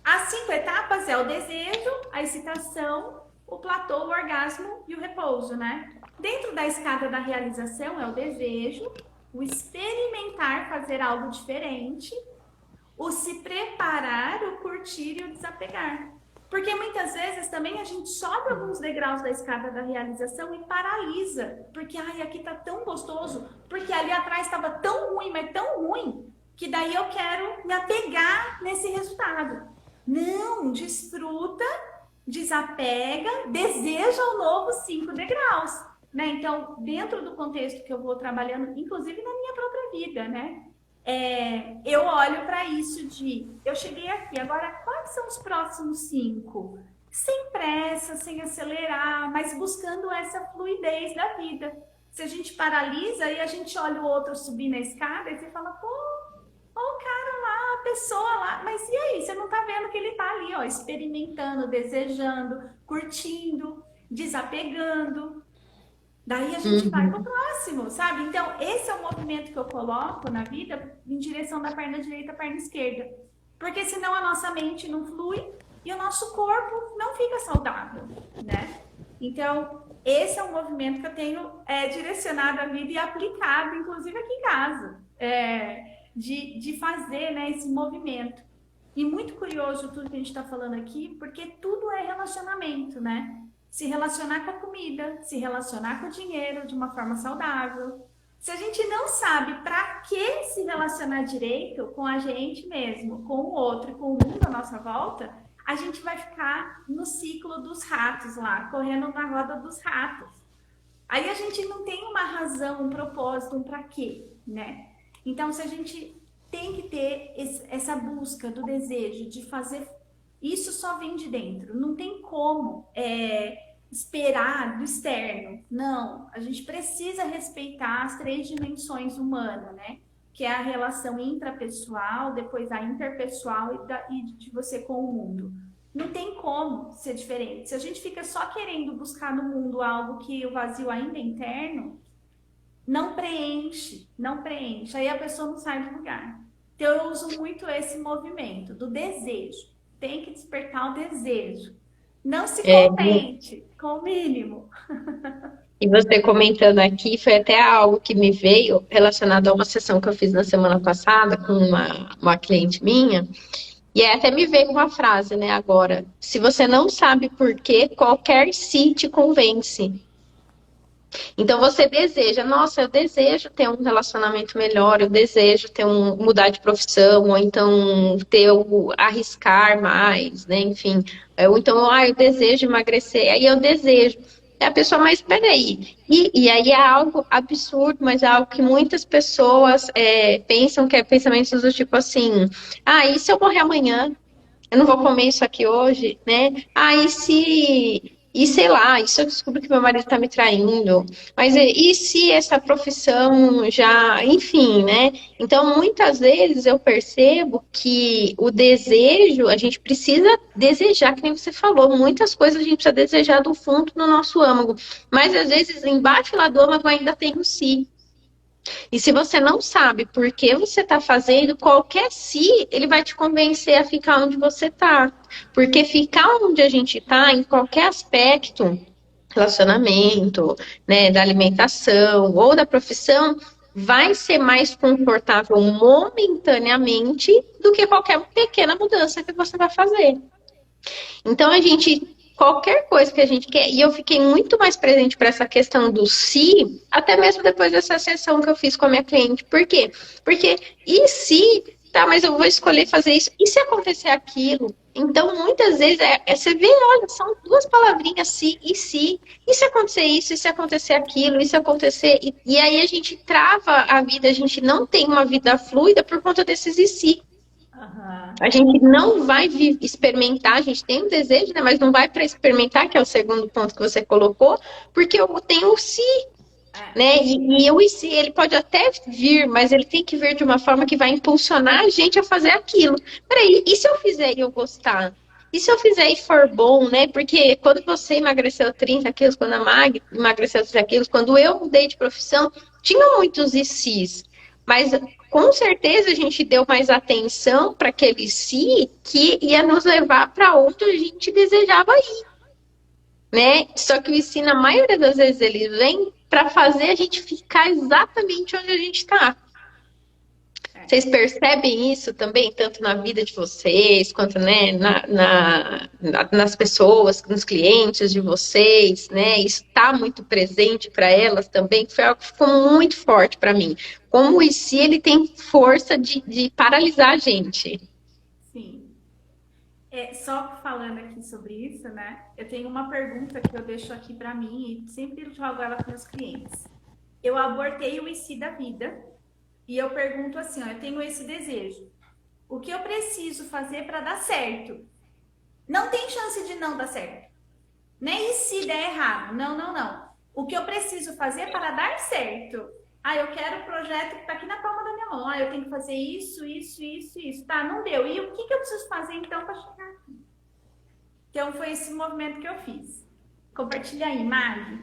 As 5 etapas é o desejo, a excitação, o platô, o orgasmo e o repouso, né? Dentro da escada da realização é o desejo, o experimentar fazer algo diferente, o se preparar, o curtir e o desapegar. Porque muitas vezes também a gente sobe alguns degraus da escada da realização e paralisa. Porque, aqui tá tão gostoso, porque ali atrás estava tão ruim, mas tão ruim, que daí eu quero me apegar nesse resultado. Não, desfruta, desapega, deseja o novo 5 degraus. Né? Então, dentro do contexto que eu vou trabalhando, inclusive na minha própria vida, né? Eu olho para isso eu cheguei aqui, agora quais são os próximos 5? Sem pressa, sem acelerar, mas buscando essa fluidez da vida. Se a gente paralisa e a gente olha o outro subir na escada e você fala, pô, ó o cara lá, a pessoa lá, mas e aí? Você não tá vendo que ele tá ali, ó, experimentando, desejando, curtindo, desapegando. Daí a gente vai pro próximo, sabe? Então, esse é o movimento que eu coloco na vida em direção da perna direita à perna esquerda. Porque senão a nossa mente não flui e o nosso corpo não fica saudável, né? Então, esse é um movimento que eu tenho direcionado a vida e aplicado, inclusive aqui em casa, de fazer, né, esse movimento. E muito curioso tudo que a gente está falando aqui, porque tudo é relacionamento, né? Se relacionar com a comida, se relacionar com o dinheiro de uma forma saudável. Se a gente não sabe para que se relacionar direito com a gente mesmo, com o outro e com o mundo à nossa volta, a gente vai ficar no ciclo dos ratos lá, correndo na roda dos ratos. Aí a gente não tem uma razão, um propósito, um para quê, né? Então, se a gente tem que ter essa busca do desejo de fazer... Isso só vem de dentro, não tem como esperar do externo. Não, a gente precisa respeitar as 3 dimensões humanas, né? Que é a relação intrapessoal, depois a interpessoal e de você com o mundo. Não tem como ser diferente. Se a gente fica só querendo buscar no mundo algo que o vazio ainda é interno, não preenche, não preenche. Aí a pessoa não sai do lugar. Então eu uso muito esse movimento do desejo. Tem que despertar o desejo. Não se contente com o mínimo. E você comentando aqui, foi até algo que me veio relacionado a uma sessão que eu fiz na semana passada com uma cliente minha, E aí até me veio uma frase, né, agora. Se você não sabe por quê, qualquer si te convence. Então você deseja, nossa, eu desejo ter um relacionamento melhor, eu desejo ter mudar de profissão, ou então arriscar mais, né? Enfim, ou então, eu desejo emagrecer, aí eu desejo. É a pessoa, mas peraí. E aí é algo absurdo, mas é algo que muitas pessoas pensam que é pensamentos do tipo assim, e se eu morrer amanhã? Eu não vou comer isso aqui hoje, né? E sei lá, e se eu descubro que meu marido está me traindo? Mas e se essa profissão já, enfim, né? Então, muitas vezes eu percebo que o desejo, a gente precisa desejar, que nem você falou, muitas coisas a gente precisa desejar do fundo do nosso âmago. Mas às vezes embaixo lá do âmago ainda tem o si. E se você não sabe por que você está fazendo, qualquer si, ele vai te convencer a ficar onde você está. Porque ficar onde a gente está, em qualquer aspecto, relacionamento, né, da alimentação ou da profissão, vai ser mais confortável momentaneamente do que qualquer pequena mudança que você vai fazer. Então a gente, qualquer coisa que a gente quer, e eu fiquei muito mais presente para essa questão do se, até mesmo depois dessa sessão que eu fiz com a minha cliente. Por quê? Porque e se, tá, mas eu vou escolher fazer isso, e se acontecer aquilo? Então, muitas vezes, você vê, olha, são duas palavrinhas, se, e se acontecer isso, e se acontecer aquilo, e se acontecer, e aí a gente trava a vida, a gente não tem uma vida fluida por conta desses e se. A gente não vai experimentar, a gente tem um desejo, né, mas não vai para experimentar, que é o segundo ponto que você colocou, porque eu tenho o si, né? E o si, ele pode até vir, mas ele tem que vir de uma forma que vai impulsionar a gente a fazer aquilo. Peraí, e se eu fizer e eu gostar? E se eu fizer e for bom, né? Porque quando você emagreceu 30 quilos, quando a Mag emagreceu 30 quilos, quando eu mudei de profissão, tinha muitos e sis. Mas com certeza a gente deu mais atenção para aquele si que ia nos levar para onde a gente desejava ir, né? Só que o si, na maioria das vezes, ele vem para fazer a gente ficar exatamente onde a gente está. Vocês percebem isso também, tanto na vida de vocês, quanto, né, nas pessoas, nos clientes de vocês, né? Isso está muito presente para elas também, que foi algo que ficou muito forte para mim. Como o IC, ele tem força de paralisar a gente. Sim. Só falando aqui sobre isso, né? Eu tenho uma pergunta que eu deixo aqui para mim e sempre jogo ela para os clientes. Eu abortei o IC da vida e eu pergunto assim, eu tenho esse desejo. O que eu preciso fazer para dar certo? Não tem chance de não dar certo. Nem e se der errado. Não. O que eu preciso fazer para dar certo? Eu quero o projeto que está aqui na palma da minha mão. Eu tenho que fazer isso. Tá, não deu. E o que eu preciso fazer então para chegar aqui? Então foi esse movimento que eu fiz. Compartilha aí, Mari.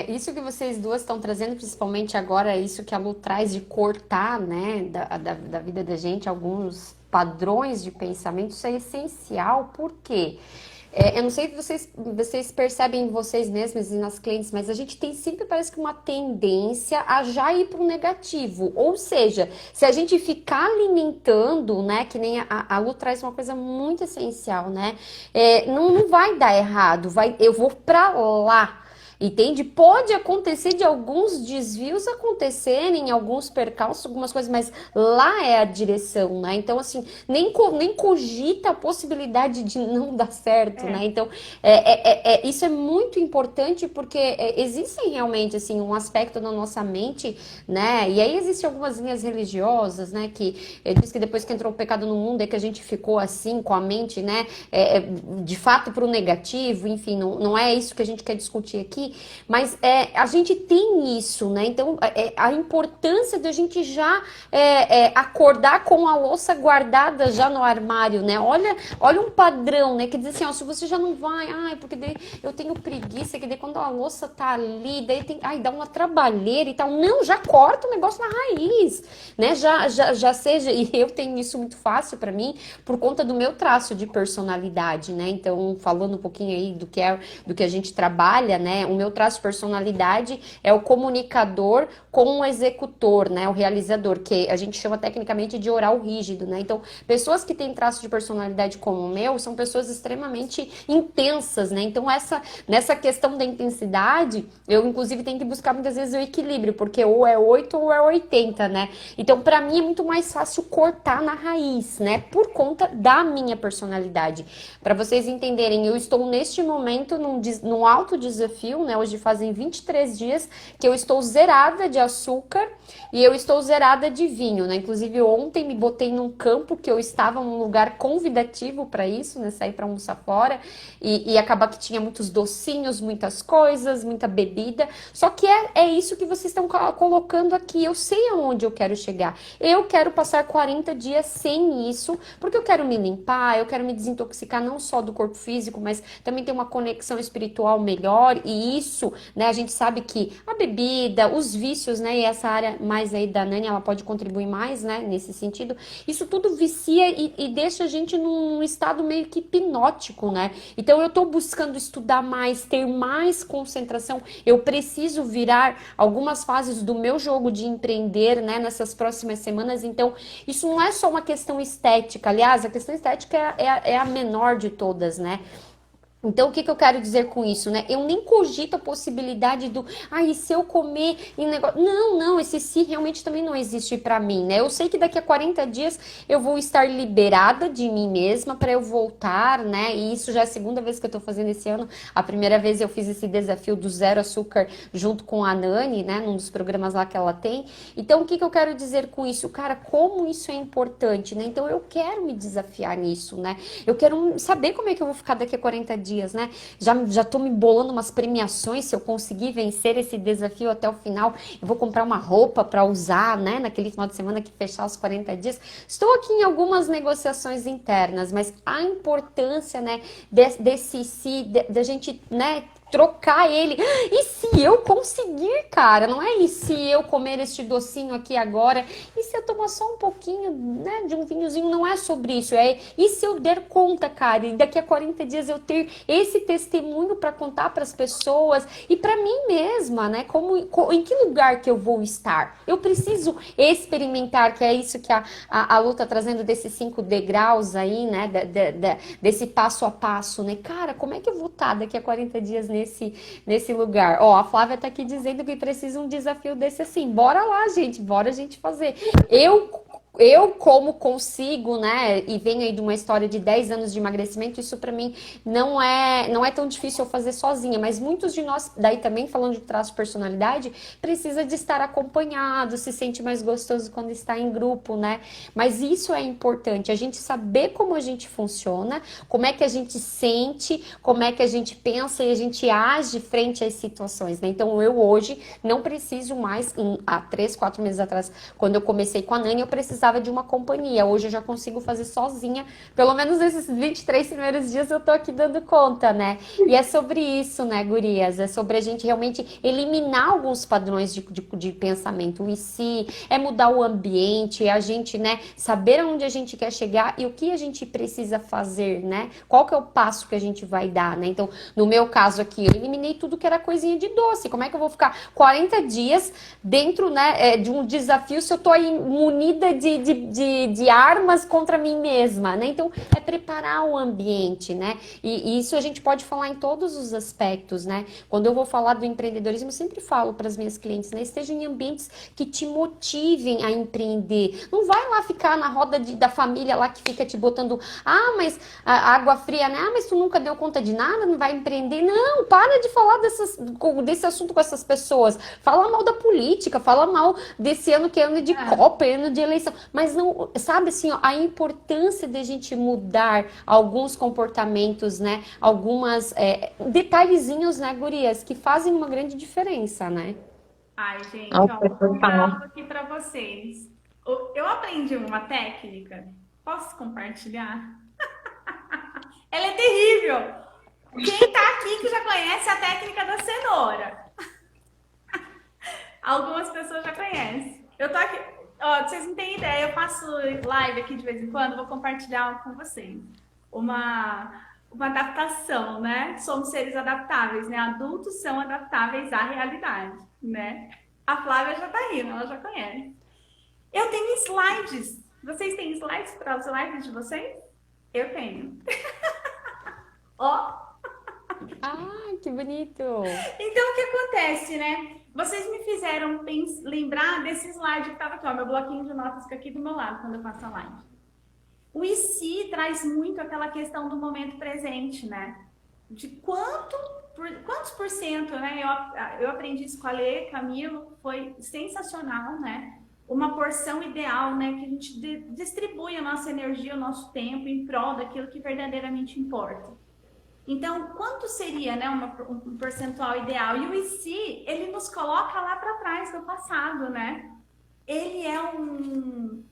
Isso que vocês duas estão trazendo, principalmente agora, isso que a Lu traz de cortar, né, da vida da gente, alguns padrões de pensamento, isso é essencial, por quê? Eu não sei se vocês percebem em vocês mesmos e nas clientes, mas a gente tem sempre, parece que uma tendência a já ir para o negativo. Ou seja, se a gente ficar alimentando, né, que nem a Lu traz uma coisa muito essencial, né, não vai dar errado, eu vou para lá. Entende? Pode acontecer de alguns desvios acontecerem, alguns percalços, algumas coisas, mas lá é a direção, né? Então, assim, nem cogita a possibilidade de não dar certo, né? Então, isso é muito importante porque existem realmente, assim, um aspecto na nossa mente, né? E aí existem algumas linhas religiosas, né? Que diz que depois que entrou o pecado no mundo é que a gente ficou assim, com a mente, né? De fato para o negativo, enfim, não é isso que a gente quer discutir aqui. Mas a gente tem isso, né? Então, a importância de a gente já acordar com a louça guardada já no armário, né? Olha um padrão, né? Que diz assim, se você já não vai, porque daí eu tenho preguiça, que daí quando a louça tá ali, daí dá uma trabalheira e tal. Não, já corta o negócio na raiz, né? Já seja, e eu tenho isso muito fácil para mim, por conta do meu traço de personalidade, né? Então, falando um pouquinho aí do que a gente trabalha, né? O meu traço de personalidade é o comunicador com o executor, né? O realizador, que a gente chama tecnicamente de oral rígido, né? Então, pessoas que têm traço de personalidade como o meu são pessoas extremamente intensas, né? Então, nessa questão da intensidade, eu inclusive tenho que buscar muitas vezes o equilíbrio, porque ou é 8 ou é 80, né? Então, para mim é muito mais fácil cortar na raiz, né? Por conta da minha personalidade. Para vocês entenderem, eu estou neste momento num alto desafio, né? Hoje fazem 23 dias que eu estou zerada de açúcar e eu estou zerada de vinho, né? Inclusive ontem me botei num campo que eu estava num lugar convidativo para isso, né? Sair para almoçar fora e acabar que tinha muitos docinhos, muitas coisas, muita bebida. Só que é isso que vocês estão colocando aqui. Eu sei aonde eu quero chegar. Eu quero passar 40 dias sem isso, porque eu quero me limpar, eu quero me desintoxicar não só do corpo físico, mas também ter uma conexão espiritual melhor. E isso, né, a gente sabe que a bebida, os vícios, né, e essa área mais aí da Nani, ela pode contribuir mais, né, nesse sentido. Isso tudo vicia e deixa a gente num estado meio que hipnótico, né? Então eu tô buscando estudar mais, ter mais concentração. Eu preciso virar algumas fases do meu jogo de empreender, né, nessas próximas semanas. Então, isso não é só uma questão estética. Aliás, a questão estética é a menor de todas, né? Então, o que eu quero dizer com isso, né? Eu nem cogito a possibilidade e se eu comer em negócio... Não, esse se realmente também não existe pra mim, né? Eu sei que daqui a 40 dias eu vou estar liberada de mim mesma pra eu voltar, né? E isso já é a segunda vez que eu tô fazendo esse ano. A primeira vez eu fiz esse desafio do zero açúcar junto com a Nani, né? Num dos programas lá que ela tem. Então, o que eu quero dizer com isso? Cara, como isso é importante, né? Então, eu quero me desafiar nisso, né? Eu quero saber como é que eu vou ficar daqui a 40 dias. Né? Já tô me bolando umas premiações, se eu conseguir vencer esse desafio até o final, eu vou comprar uma roupa para usar, né, naquele final de semana que fechar os 40 dias. Estou aqui em algumas negociações internas, mas a importância, né, da gente, né, trocar ele. E se eu conseguir, cara? Não é e se eu comer este docinho aqui agora? E se eu tomar só um pouquinho, né, de um vinhozinho? Não é sobre isso. E se eu der conta, cara? E daqui a 40 dias eu ter esse testemunho para contar para as pessoas e para mim mesma, né? Em que lugar que eu vou estar? Eu preciso experimentar, que é isso que a Lu tá trazendo desses 5 degraus aí, né? Desse passo a passo, né? Cara, como é que eu vou estar daqui a 40 dias nesse lugar? Ó, a Flávia tá aqui dizendo que precisa um desafio desse assim. Bora lá, gente, bora a gente fazer. Eu como consigo, né, e venho aí de uma história de 10 anos de emagrecimento, isso pra mim não é tão difícil eu fazer sozinha, mas muitos de nós, daí também falando de traço de personalidade, precisa de estar acompanhado, se sente mais gostoso quando está em grupo, né, mas isso é importante, a gente saber como a gente funciona, como é que a gente sente, como é que a gente pensa e a gente age frente às situações, né, então eu hoje não preciso mais, há 3, 4 meses atrás, quando eu comecei com a Nani, eu precisava de uma companhia. Hoje eu já consigo fazer sozinha. Pelo menos nesses 23 primeiros dias eu tô aqui dando conta, né? E é sobre isso, né, gurias? É sobre a gente realmente eliminar alguns padrões de pensamento. E se é mudar o ambiente, é a gente, né, saber onde a gente quer chegar e o que a gente precisa fazer, né? Qual que é o passo que a gente vai dar, né? Então, no meu caso aqui, eu eliminei tudo que era coisinha de doce. Como é que eu vou ficar 40 dias dentro, né, de um desafio se eu tô aí munida de armas contra mim mesma, né? Então, é preparar o ambiente, né? E isso a gente pode falar em todos os aspectos, né? Quando eu vou falar do empreendedorismo, eu sempre falo para as minhas clientes, né? Estejam em ambientes que te motivem a empreender. Não vai lá ficar na roda da família lá que fica te botando, mas a água fria, né? Mas tu nunca deu conta de nada, não vai empreender. Não, para de falar desse assunto com essas pessoas. Fala mal da política, fala mal desse ano que é ano de Copa, ano de eleição. Mas não, sabe assim, ó, a importância de a gente mudar alguns comportamentos, né? Algumas detalhezinhos, né, gurias, que fazem uma grande diferença, né? Ai, gente, ó, Nossa, vou por contar favor. algo aqui pra vocês. Eu aprendi uma técnica. Posso compartilhar? Ela é terrível. Quem tá aqui que já conhece a técnica da cenoura? Algumas pessoas já conhecem. Eu tô aqui, ó, pra vocês não terem ideia, eu faço live aqui de vez em quando, vou compartilhar com vocês. Uma uma adaptação, né? Somos seres adaptáveis, né? Adultos são adaptáveis à realidade, né? A Flávia já tá rindo, ela já conhece. Eu tenho slides. Vocês têm slides para os lives de vocês? Eu tenho. Ó. Ah, que bonito! Então, o que acontece, né? Vocês me fizeram lembrar desse slide que estava aqui, ó, meu bloquinho de notas fica aqui do meu lado quando eu faço a live. O e se traz muito aquela questão do momento presente, né? De quantos por cento, né? Eu aprendi isso com a Lê, Camilo, foi sensacional, né? Uma porção ideal, né? Que a gente distribui a nossa energia, o nosso tempo em prol daquilo que verdadeiramente importa. Então, quanto seria, né, um percentual ideal? E o e se, ele nos coloca lá para trás, no passado, né? Ele é um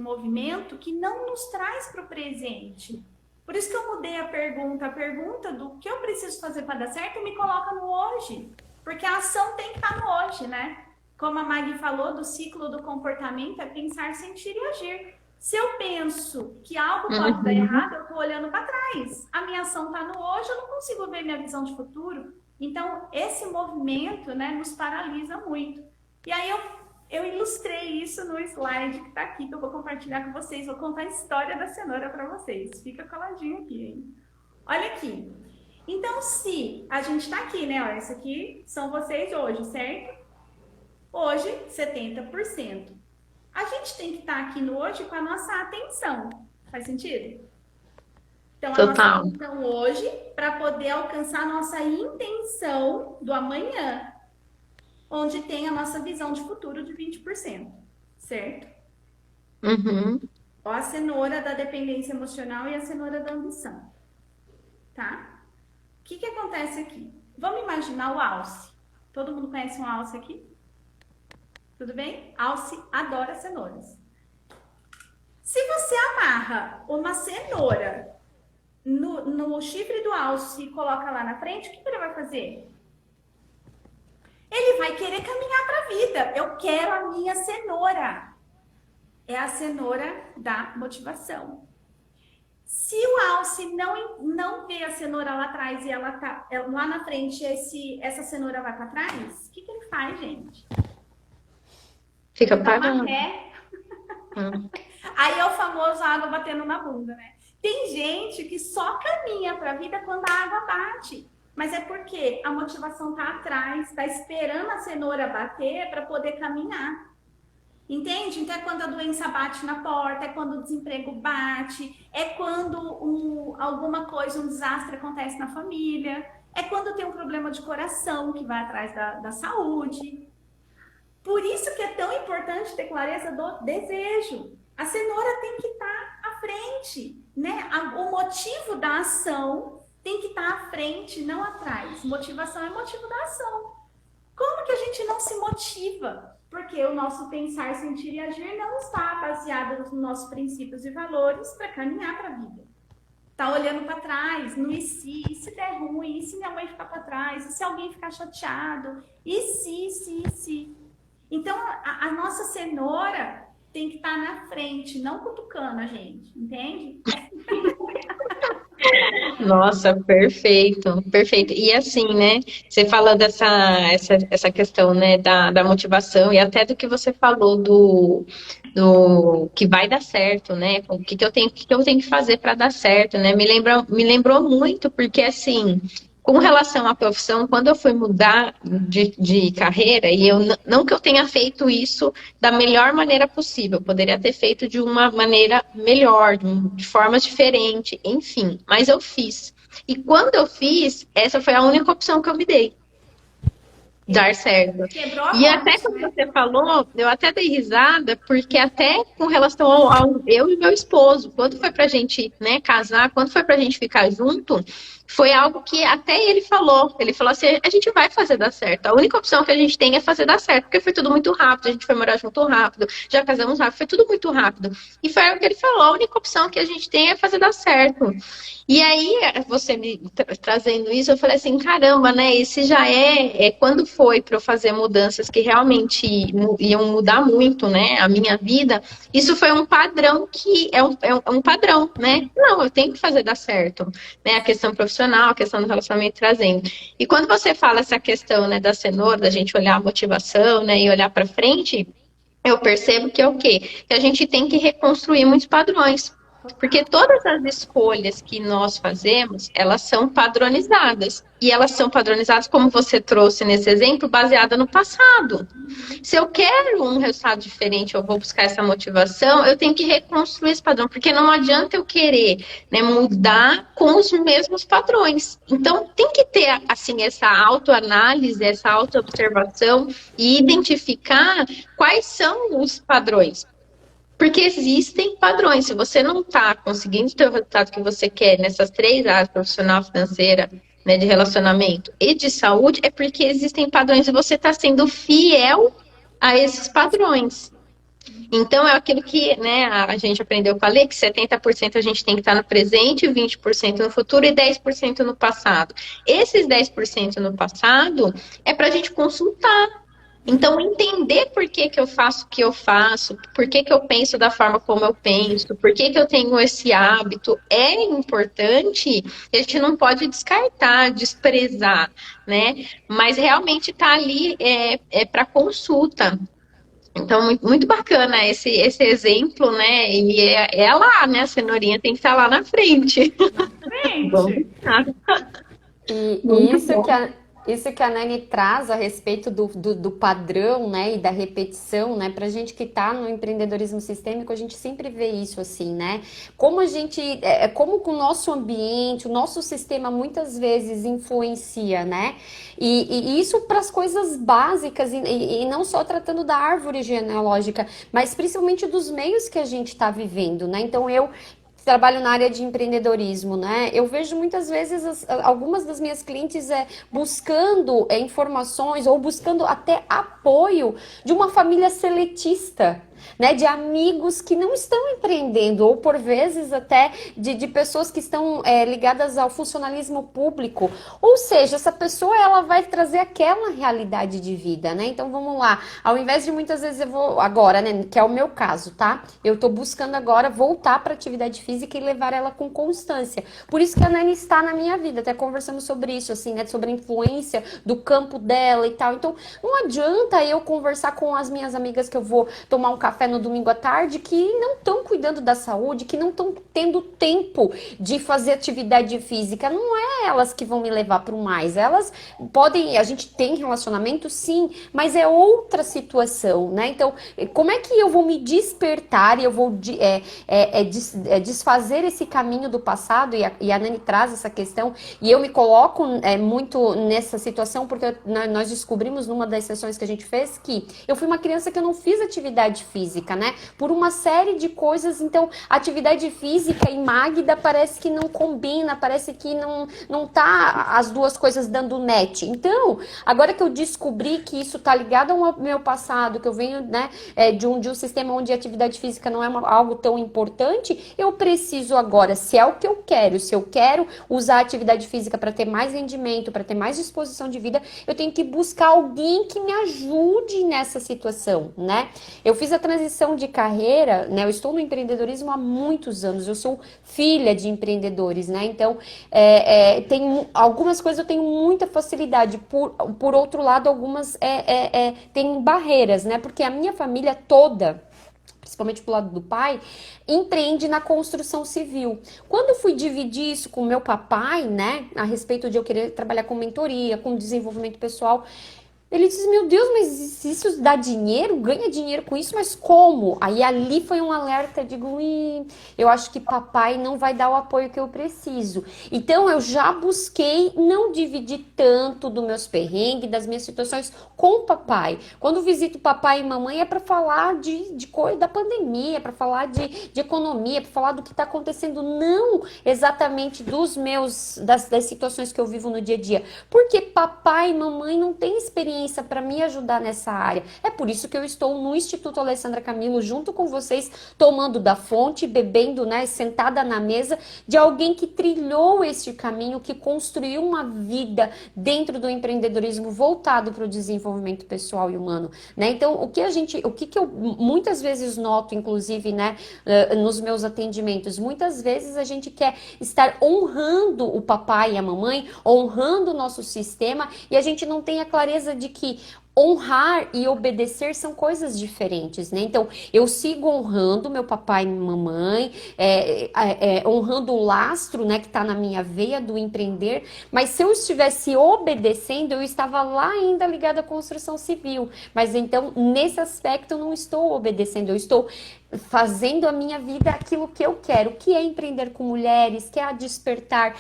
movimento que não nos traz para o presente. Por isso que eu mudei a pergunta do que eu preciso fazer para dar certo me coloca no hoje. Porque a ação tem que estar no hoje, né? Como a Maggie falou, do ciclo do comportamento é pensar, sentir e agir. Se eu penso que algo pode dar errado, eu estou olhando para trás. A minha ação está no hoje, eu não consigo ver minha visão de futuro. Então, esse movimento, né, nos paralisa muito. E aí eu ilustrei isso no slide que está aqui, que eu vou compartilhar com vocês. Vou contar a história da cenoura para vocês. Fica coladinho aqui, hein? Olha aqui. Então, se a gente está aqui, né? Olha, isso aqui são vocês hoje, certo? Hoje, 70%. A gente tem que estar aqui no hoje com a nossa atenção. Faz sentido? Então, a nossa atenção hoje para poder alcançar a nossa intenção do amanhã, onde tem a nossa visão de futuro de 20%, certo? Ó, a cenoura da dependência emocional e a cenoura da ambição, tá? O que acontece aqui? Vamos imaginar o alce. Todo mundo conhece um alce aqui? Tudo bem? Alce adora cenouras. Se você amarra uma cenoura no chifre do alce e coloca lá na frente, o que ele vai fazer? Ele vai querer caminhar para a vida. Eu quero a minha cenoura. É a cenoura da motivação. Se o alce não vê a cenoura lá atrás e ela tá lá na frente, essa cenoura vai para trás, o que ele faz, gente? Fica parado. Aí é o famoso água batendo na bunda, né? Tem gente que só caminha para a vida quando a água bate. Mas é porque a motivação tá atrás, tá esperando a cenoura bater para poder caminhar. Entende? Então é quando a doença bate na porta, é quando o desemprego bate, é quando alguma coisa, um desastre acontece na família, é quando tem um problema de coração que vai atrás da saúde. Por isso que é tão importante ter clareza do desejo. A cenoura tem que estar à frente, né? O motivo da ação tem que estar à frente, não atrás. Motivação é motivo da ação. Como que a gente não se motiva? Porque o nosso pensar, sentir e agir não está baseado nos nossos princípios e valores para caminhar para a vida. Tá olhando para trás, no e se der ruim, e se minha mãe ficar para trás, e se alguém ficar chateado, e se. Então, a nossa cenoura tem que estar na frente, não cutucando a gente, entende? Nossa, perfeito, perfeito. E assim, né? Você falando essa questão, né, da motivação e até do que você falou do que vai dar certo, né? O que eu tenho que fazer para dar certo, né? Me lembrou muito, porque assim, com relação à profissão, quando eu fui mudar de carreira, e eu não que eu tenha feito isso da melhor maneira possível, eu poderia ter feito de uma maneira melhor, de formas diferentes, enfim, mas eu fiz. E quando eu fiz, essa foi a única opção que eu me dei. Dar certo. E até quando você falou, eu até dei risada, porque até com relação ao eu e meu esposo, quando foi pra gente, né, casar, quando foi pra gente ficar junto, foi algo que até ele falou assim, a gente vai fazer dar certo, a única opção que a gente tem é fazer dar certo, porque foi tudo muito rápido, a gente foi morar junto rápido, já casamos rápido, foi tudo muito rápido, e foi o que ele falou, a única opção que a gente tem é fazer dar certo. E aí, você me trazendo isso, eu falei assim, caramba, né, esse já quando foi para eu fazer mudanças que realmente iam mudar muito, né, a minha vida, isso foi um padrão que é um padrão, né? Não, eu tenho que fazer dar certo, né? A questão profissional, a questão do relacionamento trazendo. E quando você fala essa questão, né, da cenoura, da gente olhar a motivação, né, e olhar para frente, eu percebo que é o quê? Que a gente tem que reconstruir muitos padrões. Porque todas as escolhas que nós fazemos, elas são padronizadas. E elas são padronizadas, como você trouxe nesse exemplo, baseada no passado. Se eu quero um resultado diferente, eu vou buscar essa motivação, eu tenho que reconstruir esse padrão. Porque não adianta eu querer, né, mudar com os mesmos padrões. Então, tem que ter, assim, essa autoanálise, essa autoobservação e identificar quais são os padrões. Porque existem padrões. Se você não está conseguindo ter o resultado que você quer nessas 3 áreas, profissional, financeira, né, de relacionamento e de saúde, é porque existem padrões e você está sendo fiel a esses padrões. Então, é aquilo que, né, a gente aprendeu com a Lê, que 70% a gente tem que estar no presente, 20% no futuro e 10% no passado. Esses 10% no passado é para a gente consultar. Então, entender por que que eu faço o que eu faço, por que que eu penso da forma como eu penso, por que que eu tenho esse hábito, é importante, a gente não pode descartar, desprezar, né? Mas realmente tá ali para consulta. Então, muito bacana esse exemplo, né? E é lá, né? A cenourinha tem que estar lá na frente. Vamos Gente, lá. E Muito isso bom. isso que a Nani traz a respeito do padrão, né, e da repetição, né, pra gente que tá no empreendedorismo sistêmico, a gente sempre vê isso assim, né, como a gente, como que o nosso ambiente, o nosso sistema muitas vezes influencia, né, e isso para as coisas básicas, e não só tratando da árvore genealógica, mas principalmente dos meios que a gente está vivendo, né, então eu trabalho na área de empreendedorismo, né? Eu vejo muitas vezes algumas das minhas clientes buscando informações ou buscando até apoio de uma família seletista. Né, de amigos que não estão empreendendo, ou por vezes até de pessoas que estão ligadas ao funcionalismo público. Ou seja, essa pessoa ela vai trazer aquela realidade de vida, né? Então vamos lá, ao invés de muitas vezes eu vou agora, né, que é o meu caso, tá? Eu tô buscando agora voltar para atividade física e levar ela com constância. Por isso que a Nani está na minha vida, até conversamos sobre isso, assim, né, sobre a influência do campo dela e tal. Então não adianta eu conversar com as minhas amigas que eu vou tomar um café no domingo à tarde, que não estão cuidando da saúde, que não estão tendo tempo de fazer atividade física. Não é elas que vão me levar para o mais. Elas podem, a gente tem relacionamento, sim, mas é outra situação, né? Então, como é que eu vou me despertar e eu vou desfazer esse caminho do passado? E a Nani traz essa questão, e eu me coloco muito nessa situação, porque nós descobrimos numa das sessões que a gente fez que eu fui uma criança que eu não fiz atividade física, né? Por uma série de coisas, então atividade física e Magda parece que não combina, parece que não tá as duas coisas dando match. Então, agora que eu descobri que isso tá ligado ao meu passado, que eu venho, né, de um sistema onde a atividade física não é algo tão importante, eu preciso agora, se é o que eu quero, se eu quero usar a atividade física para ter mais rendimento, para ter mais disposição de vida, eu tenho que buscar alguém que me ajude nessa situação, né? Eu fiz a transição de carreira, né? Eu estou no empreendedorismo há muitos anos, eu sou filha de empreendedores, né? Então, tem algumas coisas eu tenho muita facilidade, por outro lado, algumas tem barreiras, né? Porque a minha família toda, principalmente pro lado do pai, empreende na construção civil. Quando eu fui dividir isso com meu papai, né, a respeito de eu querer trabalhar com mentoria, com desenvolvimento pessoal, ele disse, meu Deus, mas isso dá dinheiro? Ganha dinheiro com isso? Mas como? Aí ali foi um alerta, digo, eu acho que papai não vai dar o apoio que eu preciso. Então eu já busquei não dividir tanto dos meus perrengues, das minhas situações com o papai. Quando visito papai e mamãe é para falar de coisa da pandemia, para falar de economia, para falar do que está acontecendo, não exatamente das situações que eu vivo no dia a dia. Porque papai e mamãe não têm experiência experiência para me ajudar nessa área. É por isso que eu estou no Instituto Alessandra Camilo, junto com vocês, tomando da fonte, bebendo, né, sentada na mesa de alguém que trilhou este caminho, que construiu uma vida dentro do empreendedorismo voltado para o desenvolvimento pessoal e humano, né? Então, o que eu muitas vezes noto, inclusive, né, nos meus atendimentos, muitas vezes a gente quer estar honrando o papai e a mamãe, honrando o nosso sistema, e a gente não tem a clareza de que honrar e obedecer são coisas diferentes, né? Então, eu sigo honrando meu papai e minha mamãe, honrando o lastro, né, que está na minha veia do empreender, mas se eu estivesse obedecendo, eu estava lá ainda ligada à construção civil. Mas então, nesse aspecto, eu não estou obedecendo, eu estou fazendo a minha vida aquilo que eu quero, que é empreender com mulheres, que é despertar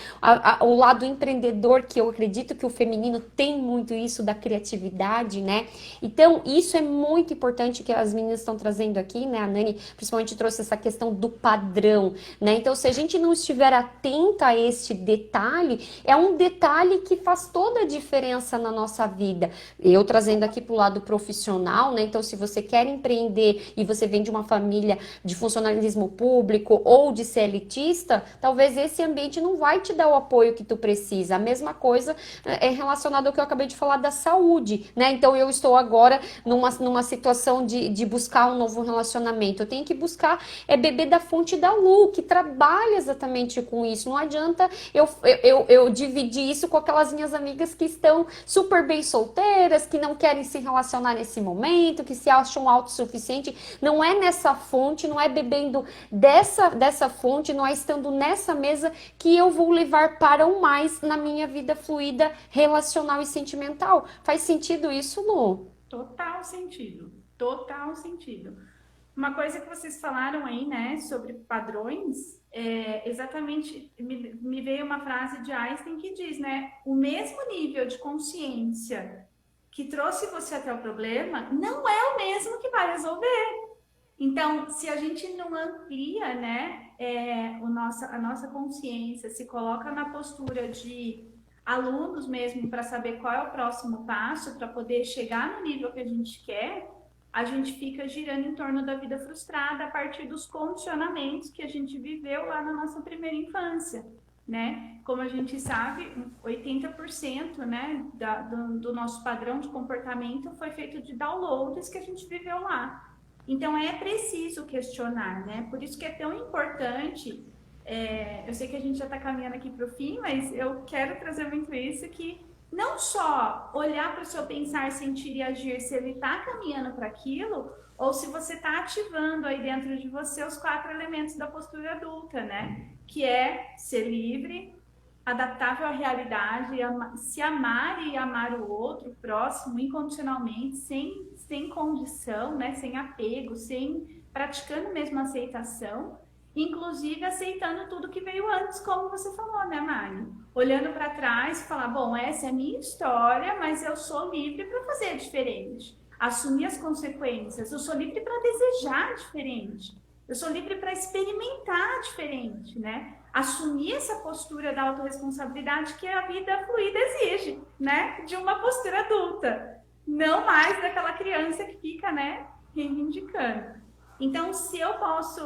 o lado empreendedor, que eu acredito que o feminino tem muito isso da criatividade, né? Então, isso é muito importante que as meninas estão trazendo aqui, né? A Nani principalmente trouxe essa questão do padrão, né? Então, se a gente não estiver atenta a este detalhe, é um detalhe que faz toda a diferença na nossa vida. Eu trazendo aqui para o lado profissional, né? Então, se você quer empreender e você vem de uma família de funcionalismo público ou de ser elitista, talvez esse ambiente não vai te dar o apoio que tu precisa. A mesma coisa é relacionado ao que eu acabei de falar da saúde, né? Então eu estou agora numa situação de buscar um novo relacionamento. Eu tenho que buscar beber da fonte da Lu, que trabalha exatamente com isso. Não adianta eu dividir isso com aquelas minhas amigas que estão super bem solteiras, que não querem se relacionar nesse momento, que se acham autossuficientes. Não é nessa fonte, não é bebendo dessa fonte, não é estando nessa mesa que eu vou levar para o mais na minha vida fluida, relacional e sentimental. Faz sentido isso, Lu? Total sentido, total sentido. Uma coisa que vocês falaram aí, né, sobre padrões, exatamente, me veio uma frase de Einstein que diz, né, o mesmo nível de consciência que trouxe você até o problema não é o mesmo que vai resolver. Então, se a gente não amplia, né, a nossa consciência, se coloca na postura de alunos mesmo para saber qual é o próximo passo, para poder chegar no nível que a gente quer, a gente fica girando em torno da vida frustrada a partir dos condicionamentos que a gente viveu lá na nossa primeira infância, né? Como a gente sabe, 80%, né, do nosso padrão de comportamento foi feito de downloads que a gente viveu lá. Então, é preciso questionar, né? Por isso que é tão importante, eu sei que a gente já está caminhando aqui para o fim, mas eu quero trazer muito isso, que não só olhar para o seu pensar, sentir e agir, se ele está caminhando para aquilo, ou se você está ativando aí dentro de você os 4 elementos da postura adulta, né? Que é ser livre, adaptável à realidade, se amar e amar o outro, próximo, incondicionalmente, sem condição, né? Sem apego, praticando mesmo a aceitação, inclusive aceitando tudo que veio antes, como você falou, né, Mari? Olhando para trás e falar, bom, essa é a minha história, mas eu sou livre para fazer diferente, assumir as consequências, eu sou livre para desejar diferente, eu sou livre para experimentar diferente, né? Assumir essa postura da autorresponsabilidade que a vida fluida exige, né? De uma postura adulta, não mais daquela criança que fica, né, reivindicando. Então, se eu posso,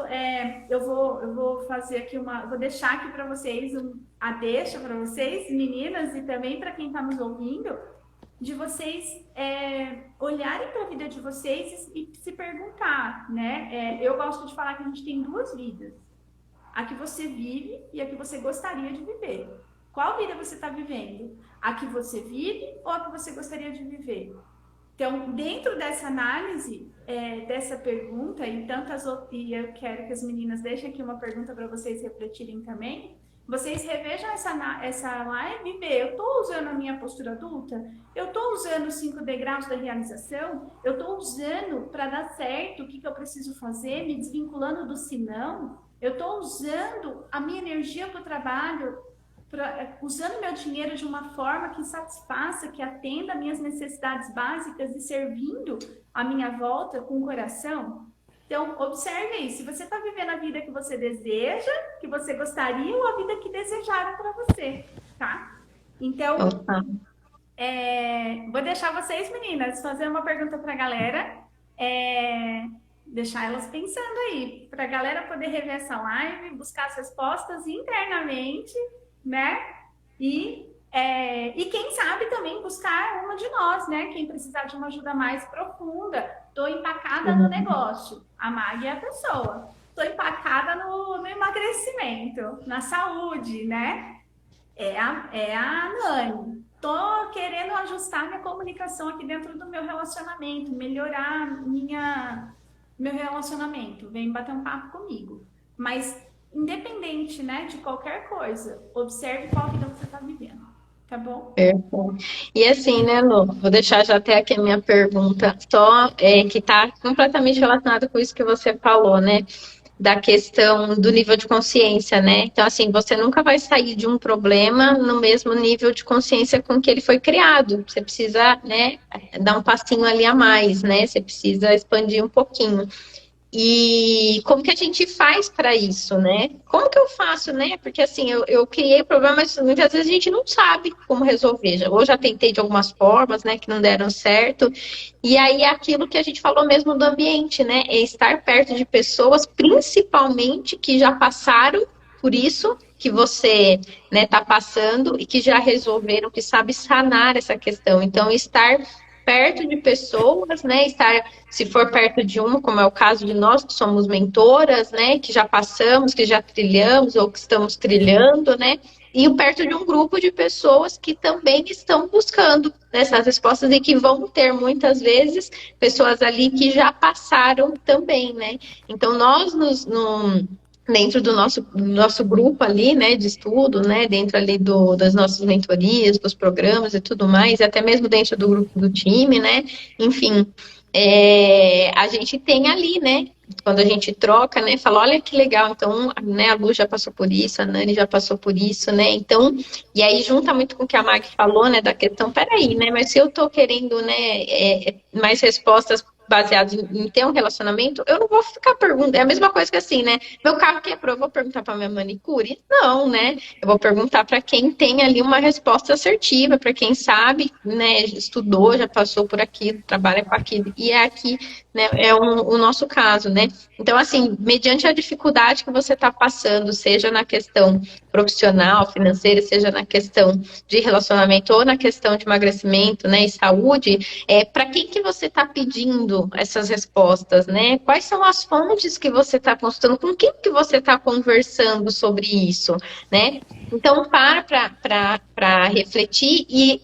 eu vou fazer aqui vou deixar aqui para vocês a deixa para vocês, meninas, e também para quem está nos ouvindo, de vocês olharem para a vida de vocês e se perguntar, né? Eu gosto de falar que a gente tem 2 vidas. A que você vive e a que você gostaria de viver. Qual vida você está vivendo? A que você vive ou a que você gostaria de viver? Então, dentro dessa análise, dessa pergunta, e eu quero que as meninas deixem aqui uma pergunta para vocês refletirem também, vocês revejam essa live e vê, eu estou usando a minha postura adulta? Eu estou usando os 5 degraus da realização? Eu estou usando para dar certo o que eu preciso fazer, me desvinculando do senão? Eu estou usando a minha energia para o trabalho, usando meu dinheiro de uma forma que satisfaça, que atenda às minhas necessidades básicas e servindo a minha volta com o coração? Então, observe aí, se você está vivendo a vida que você deseja, que você gostaria, ou a vida que desejaram para você, tá? Então, Vou deixar vocês, meninas, fazer uma pergunta para a galera. Deixar elas pensando aí, para a galera poder rever essa live, buscar as respostas internamente, né? E quem sabe também buscar uma de nós, né? Quem precisar de uma ajuda mais profunda. Estou empacada no negócio. A Mag é a pessoa. Estou empacada no emagrecimento, na saúde, né? É a Nani. Tô querendo ajustar minha comunicação aqui dentro do meu relacionamento, melhorar meu relacionamento. Vem bater um papo comigo. Mas, independente, né, de qualquer coisa, observe qual vida você está vivendo. Tá bom? Perfeito. E assim, né, Lu? Vou deixar já até aqui a minha pergunta, só que está completamente relacionada com isso que você falou, né? Da questão do nível de consciência, né? Então, assim, você nunca vai sair de um problema no mesmo nível de consciência com que ele foi criado. Você precisa, né, dar um passinho ali a mais, né? Você precisa expandir um pouquinho. E como que a gente faz para isso, né? Como que eu faço, né? Porque assim, eu criei o problema, mas muitas vezes a gente não sabe como resolver. Eu já tentei de algumas formas, né, que não deram certo. E aí aquilo que a gente falou mesmo do ambiente, né? É estar perto de pessoas, principalmente que já passaram por isso que você, né, tá passando e que já resolveram, que sabe sanar essa questão. Então, estar perto de pessoas, né? Estar, se for perto de uma, como é o caso de nós que somos mentoras, né? Que já passamos, que já trilhamos ou que estamos trilhando, né? E perto de um grupo de pessoas que também estão buscando essas respostas e que vão ter muitas vezes pessoas ali que já passaram também, né? Então nós dentro do nosso grupo ali, né, de estudo, né, dentro ali das nossas mentorias, dos programas e tudo mais, e até mesmo dentro do grupo do time, né, enfim, a gente tem ali, né, quando a gente troca, né, fala, olha que legal, então, né, a Lu já passou por isso, a Nani já passou por isso, né, então, e aí junta muito com o que a Mag falou, né, da questão, peraí, né, mas se eu tô querendo, né, mais respostas baseados em ter um relacionamento, eu não vou ficar perguntando. É a mesma coisa que assim, né? Meu carro quebrou, eu vou perguntar para minha manicure? Não, né? Eu vou perguntar para quem tem ali uma resposta assertiva, para quem sabe, né? Estudou, já passou por aquilo, trabalha com aquilo. E é aqui, né? O nosso caso, né? Então, assim, mediante a dificuldade que você está passando, seja na questão profissional, financeira, seja na questão de relacionamento ou na questão de emagrecimento, né? E saúde, para quem que você está pedindo essas respostas, né? Quais são as fontes que você está consultando? Com quem que você está conversando sobre isso, né? Então, para refletir e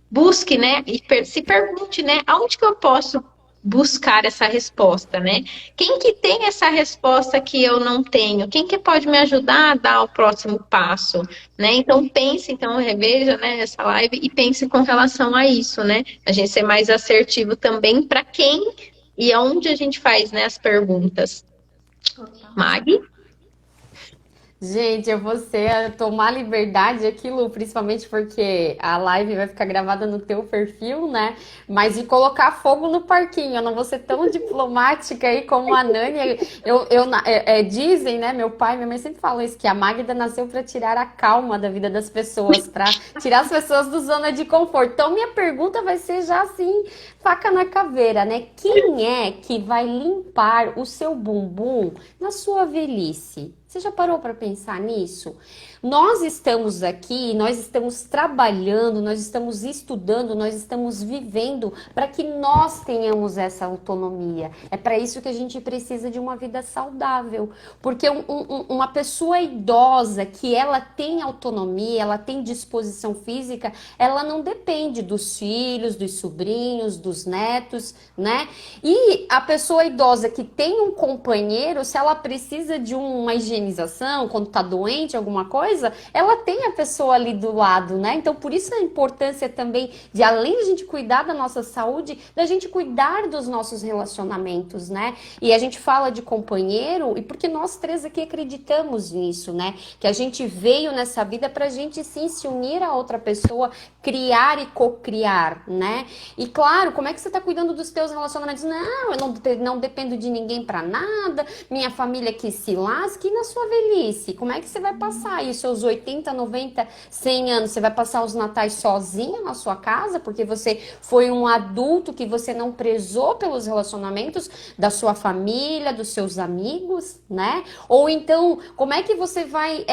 busque, né? E se pergunte, né? Aonde que eu posso buscar essa resposta, né? Quem que tem essa resposta que eu não tenho? Quem que pode me ajudar a dar o próximo passo, né? Então pense, então reveja, né, essa live e pense com relação a isso, né? A gente ser mais assertivo também para quem e aonde a gente faz, né, as perguntas. Mag? Gente, eu vou tomar liberdade aqui, Lu, principalmente porque a live vai ficar gravada no teu perfil, né? Mas de colocar fogo no parquinho, eu não vou ser tão diplomática aí como a Nani. Dizem, né? Meu pai e minha mãe sempre falam isso, que a Magda nasceu para tirar a calma da vida das pessoas, para tirar as pessoas do zona de conforto. Então, minha pergunta vai ser já assim, faca na caveira, né? Quem é que vai limpar o seu bumbum na sua velhice? Você já parou para pensar nisso? Nós estamos aqui, nós estamos trabalhando, nós estamos estudando, nós estamos vivendo para que nós tenhamos essa autonomia. É para isso que a gente precisa de uma vida saudável. Porque uma pessoa idosa que ela tem autonomia, ela tem disposição física, ela não depende dos filhos, dos sobrinhos, dos netos, né? E a pessoa idosa que tem um companheiro, se ela precisa de uma higienização, quando tá doente, alguma coisa, ela tem a pessoa ali do lado, né? Então, por isso a importância também de, além de a gente cuidar da nossa saúde, da gente cuidar dos nossos relacionamentos, né? E a gente fala de companheiro, e porque nós três aqui acreditamos nisso, né? Que a gente veio nessa vida pra gente, sim, se unir a outra pessoa, criar e co-criar, né? E claro, como é que você tá cuidando dos teus relacionamentos? Não, eu não dependo de ninguém pra nada, minha família que se lasque, e na sua velhice, como é que você vai passar isso seus 80, 90, 100 anos, você vai passar os natais sozinha na sua casa, porque você foi um adulto que você não prezou pelos relacionamentos da sua família, dos seus amigos, né? Ou então, como é que você vai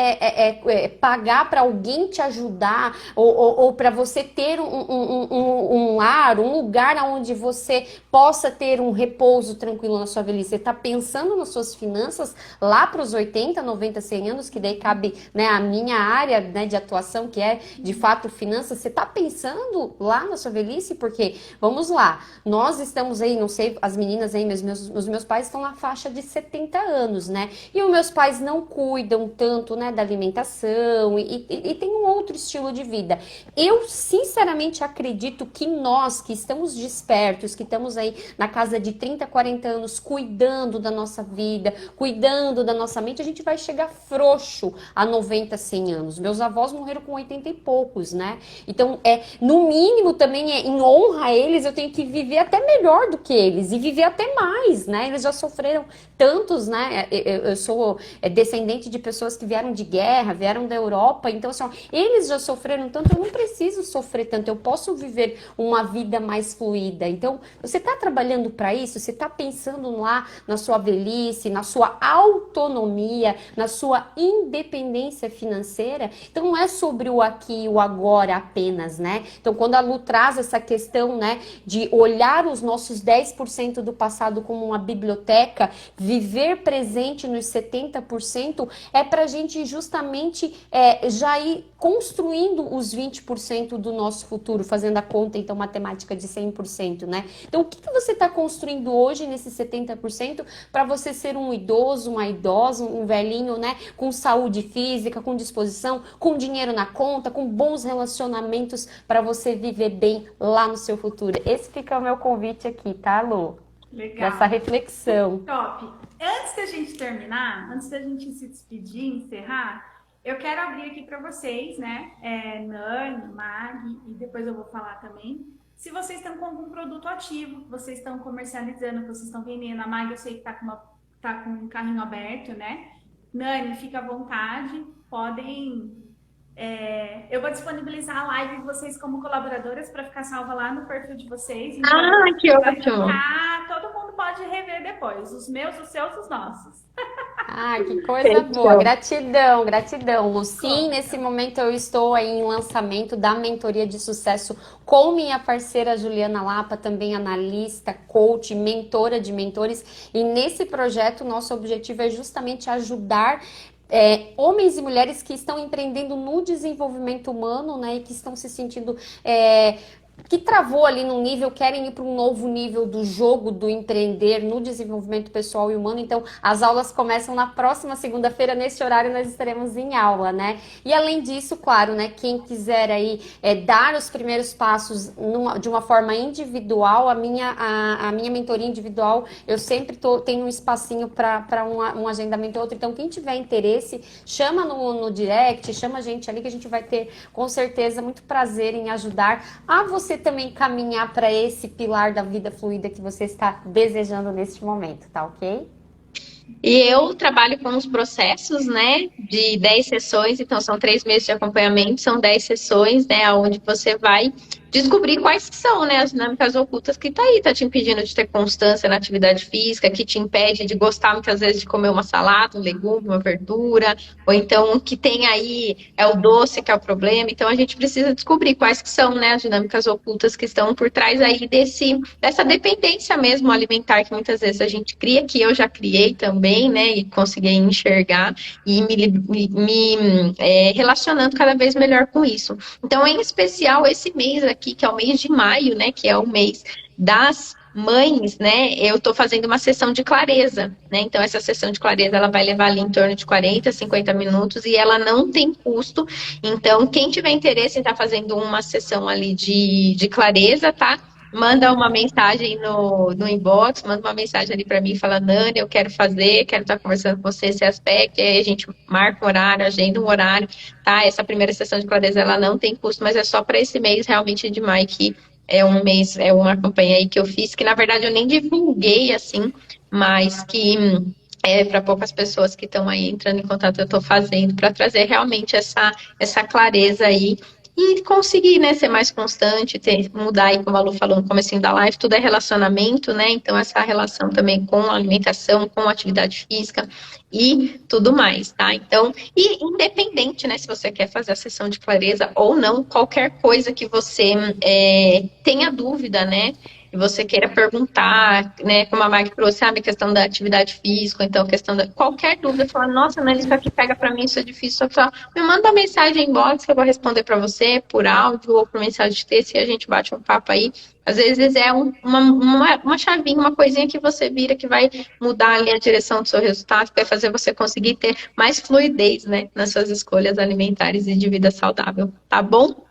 pagar para alguém te ajudar, ou para você ter um lar, um lugar onde você possa ter um repouso tranquilo na sua velhice? Você está pensando nas suas finanças lá para os 80, 90, 100 anos, que daí cabe, né, a minha área, né, de atuação, que é de fato finanças. Você está pensando lá na sua velhice? Porque, vamos lá, nós estamos aí, não sei, as meninas aí, os meus pais estão na faixa de 70 anos, né? E os meus pais não cuidam tanto, né, da alimentação e tem um outro estilo de vida. Eu, sinceramente, acredito que nós, que estamos despertos, que estamos aí na casa de 30, 40 anos, cuidando da nossa vida, cuidando da nossa mente, a gente vai chegar frouxo a 90, 100 anos. Meus avós morreram com 80 e poucos, né? Então, no mínimo, também em honra a eles, eu tenho que viver até melhor do que eles e viver até mais, né? Eles já sofreram tantos, né? Eu sou descendente de pessoas que vieram de guerra, vieram da Europa, então, assim, ó, eles já sofreram tanto, eu não preciso sofrer tanto, eu posso viver uma vida mais fluida. Então, você está trabalhando para isso? Você está pensando lá na sua velhice, na sua autonomia, na sua independência financeira? Então, não é sobre o aqui e o agora apenas, né? Então, quando a Lu traz essa questão, né, de olhar os nossos 10% do passado como uma biblioteca, viver presente nos 70%, é para a gente justamente já ir construindo os 20% do nosso futuro, fazendo a conta, então, matemática de 100%, né? Então, o que você está construindo hoje nesses 70% para você ser um idoso, uma idosa, um velhinho, né, com saúde física, com disposição, com dinheiro na conta, com bons relacionamentos para você viver bem lá no seu futuro? Esse fica o meu convite aqui, tá, Lu? Legal. Dessa reflexão. Top. Antes da gente terminar, antes da gente se despedir, encerrar, eu quero abrir aqui para vocês, né, Nani, Mag, e depois eu vou falar também, se vocês estão com algum produto ativo, vocês estão comercializando, que vocês estão vendendo. A Mag, eu sei que tá com um carrinho aberto, né? Nani, fica à vontade, podem... eu vou disponibilizar a live de vocês como colaboradoras para ficar salva lá no perfil de vocês. Então, Que ótimo! todo mundo pode rever depois, os meus, os seus, os nossos. Que coisa boa, gratidão, gratidão, Lu. Sim, nesse momento eu estou aí em lançamento da mentoria de sucesso com minha parceira Juliana Lapa, também analista, coach, mentora de mentores, e nesse projeto nosso objetivo é justamente ajudar homens e mulheres que estão empreendendo no desenvolvimento humano, né, e que estão se sentindo... que travou ali num nível, querem ir para um novo nível do jogo, do empreender no desenvolvimento pessoal e humano. Então, as aulas começam na próxima segunda-feira, nesse horário nós estaremos em aula, né? E além disso, claro, né, quem quiser aí dar os primeiros passos de uma forma individual, a minha mentoria individual, eu sempre tenho um espacinho para um agendamento ou outro. Então, quem tiver interesse, chama no direct, chama a gente ali, que a gente vai ter, com certeza, muito prazer em ajudar a você também caminhar para esse pilar da vida fluida que você está desejando neste momento, tá ok? E eu trabalho com os processos, né, de 10 sessões, então são 3 meses de acompanhamento, são 10 sessões, né, onde você vai descobrir quais são, né, as dinâmicas ocultas que tá te impedindo de ter constância na atividade física, que te impede de gostar muitas vezes de comer uma salada, um legume, uma verdura, ou então o que tem aí é o doce que é o problema. Então a gente precisa descobrir quais que são, né, as dinâmicas ocultas que estão por trás aí dessa dependência mesmo alimentar que muitas vezes a gente cria, que eu já criei também, né, e consegui enxergar e me relacionando cada vez melhor com isso. Então, em especial, esse mês aqui, que é o mês de maio, né, que é o mês das mães, né, eu tô fazendo uma sessão de clareza, né, então essa sessão de clareza, ela vai levar ali em torno de 40, 50 minutos e ela não tem custo. Então, quem tiver interesse em estar fazendo uma sessão ali de clareza, tá? Manda uma mensagem no inbox, manda uma mensagem ali para mim, fala, Nani, eu quero fazer, quero estar conversando com você esse aspecto, e aí a gente marca um horário, agenda um horário, tá? Essa primeira sessão de clareza, ela não tem custo, mas é só para esse mês realmente de maio, que é um mês, é uma campanha aí que eu fiz, que na verdade eu nem divulguei assim, mas que para poucas pessoas que estão aí entrando em contato, eu estou fazendo para trazer realmente essa clareza aí e conseguir, né, ser mais constante, mudar aí, como a Lu falou no comecinho da live, tudo é relacionamento, né? Então essa relação também com a alimentação, com a atividade física e tudo mais, tá? Então, e independente, né, se você quer fazer a sessão de clareza ou não, qualquer coisa que você tenha dúvida, né? E você queira perguntar, né, como a Mag trouxe, sabe, a questão da atividade física, então a questão da qualquer dúvida, falar, nossa, Ana, isso aqui pega para mim, isso é difícil, só me manda uma mensagem inbox que eu vou responder para você por áudio ou por mensagem de texto e a gente bate um papo aí. Às vezes é uma chavinha, uma coisinha que você vira que vai mudar ali a direção do seu resultado, que vai fazer você conseguir ter mais fluidez, né, nas suas escolhas alimentares e de vida saudável, tá bom?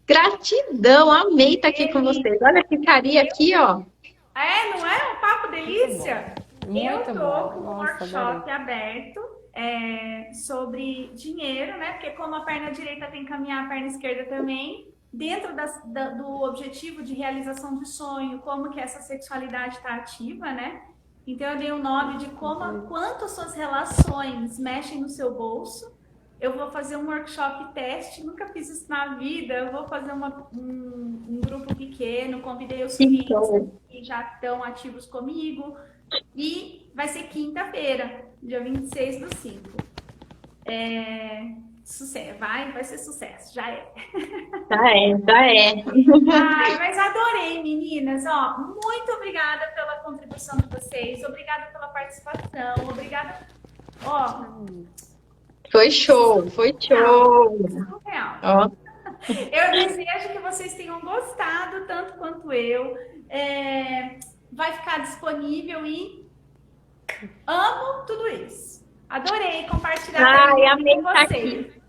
Gratidão, amei estar aqui com vocês. Olha, ficaria aqui, ó. Não é um papo delícia? Muito Eu tô bom. com um Nossa, workshop adorei. aberto sobre dinheiro, né? Porque como a perna direita tem que caminhar, a perna esquerda também, dentro do objetivo de realização de sonho, como que essa sexualidade está ativa, né? Então eu dei o nome de quanto as suas relações mexem no seu bolso. Eu vou fazer um workshop teste, nunca fiz isso na vida. Eu vou fazer um grupo pequeno, convidei os clientes que já estão ativos comigo. E vai ser quinta-feira, dia 26/5. Sucesso, vai ser sucesso, já é. Já é. Ai, mas adorei, meninas. Ó, muito obrigada pela contribuição de vocês, obrigada pela participação, obrigada. Ó, foi show. Surreal. Ó. Eu desejo que vocês tenham gostado tanto quanto eu. Vai ficar disponível e amo tudo isso. Adorei compartilhar com vocês.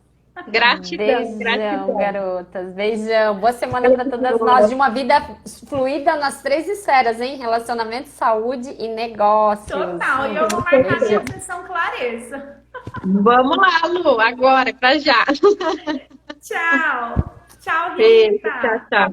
Gratidão, Beijão, garotas. Beijão. Boa semana para todas nós. De uma vida fluida nas 3 esferas, hein? Relacionamento, saúde e negócios. Total. E eu vou marcar minha sessão clareza. Vamos lá, Lu. Agora, pra já. Tchau. Tchau, Rita. Beijo, tchau.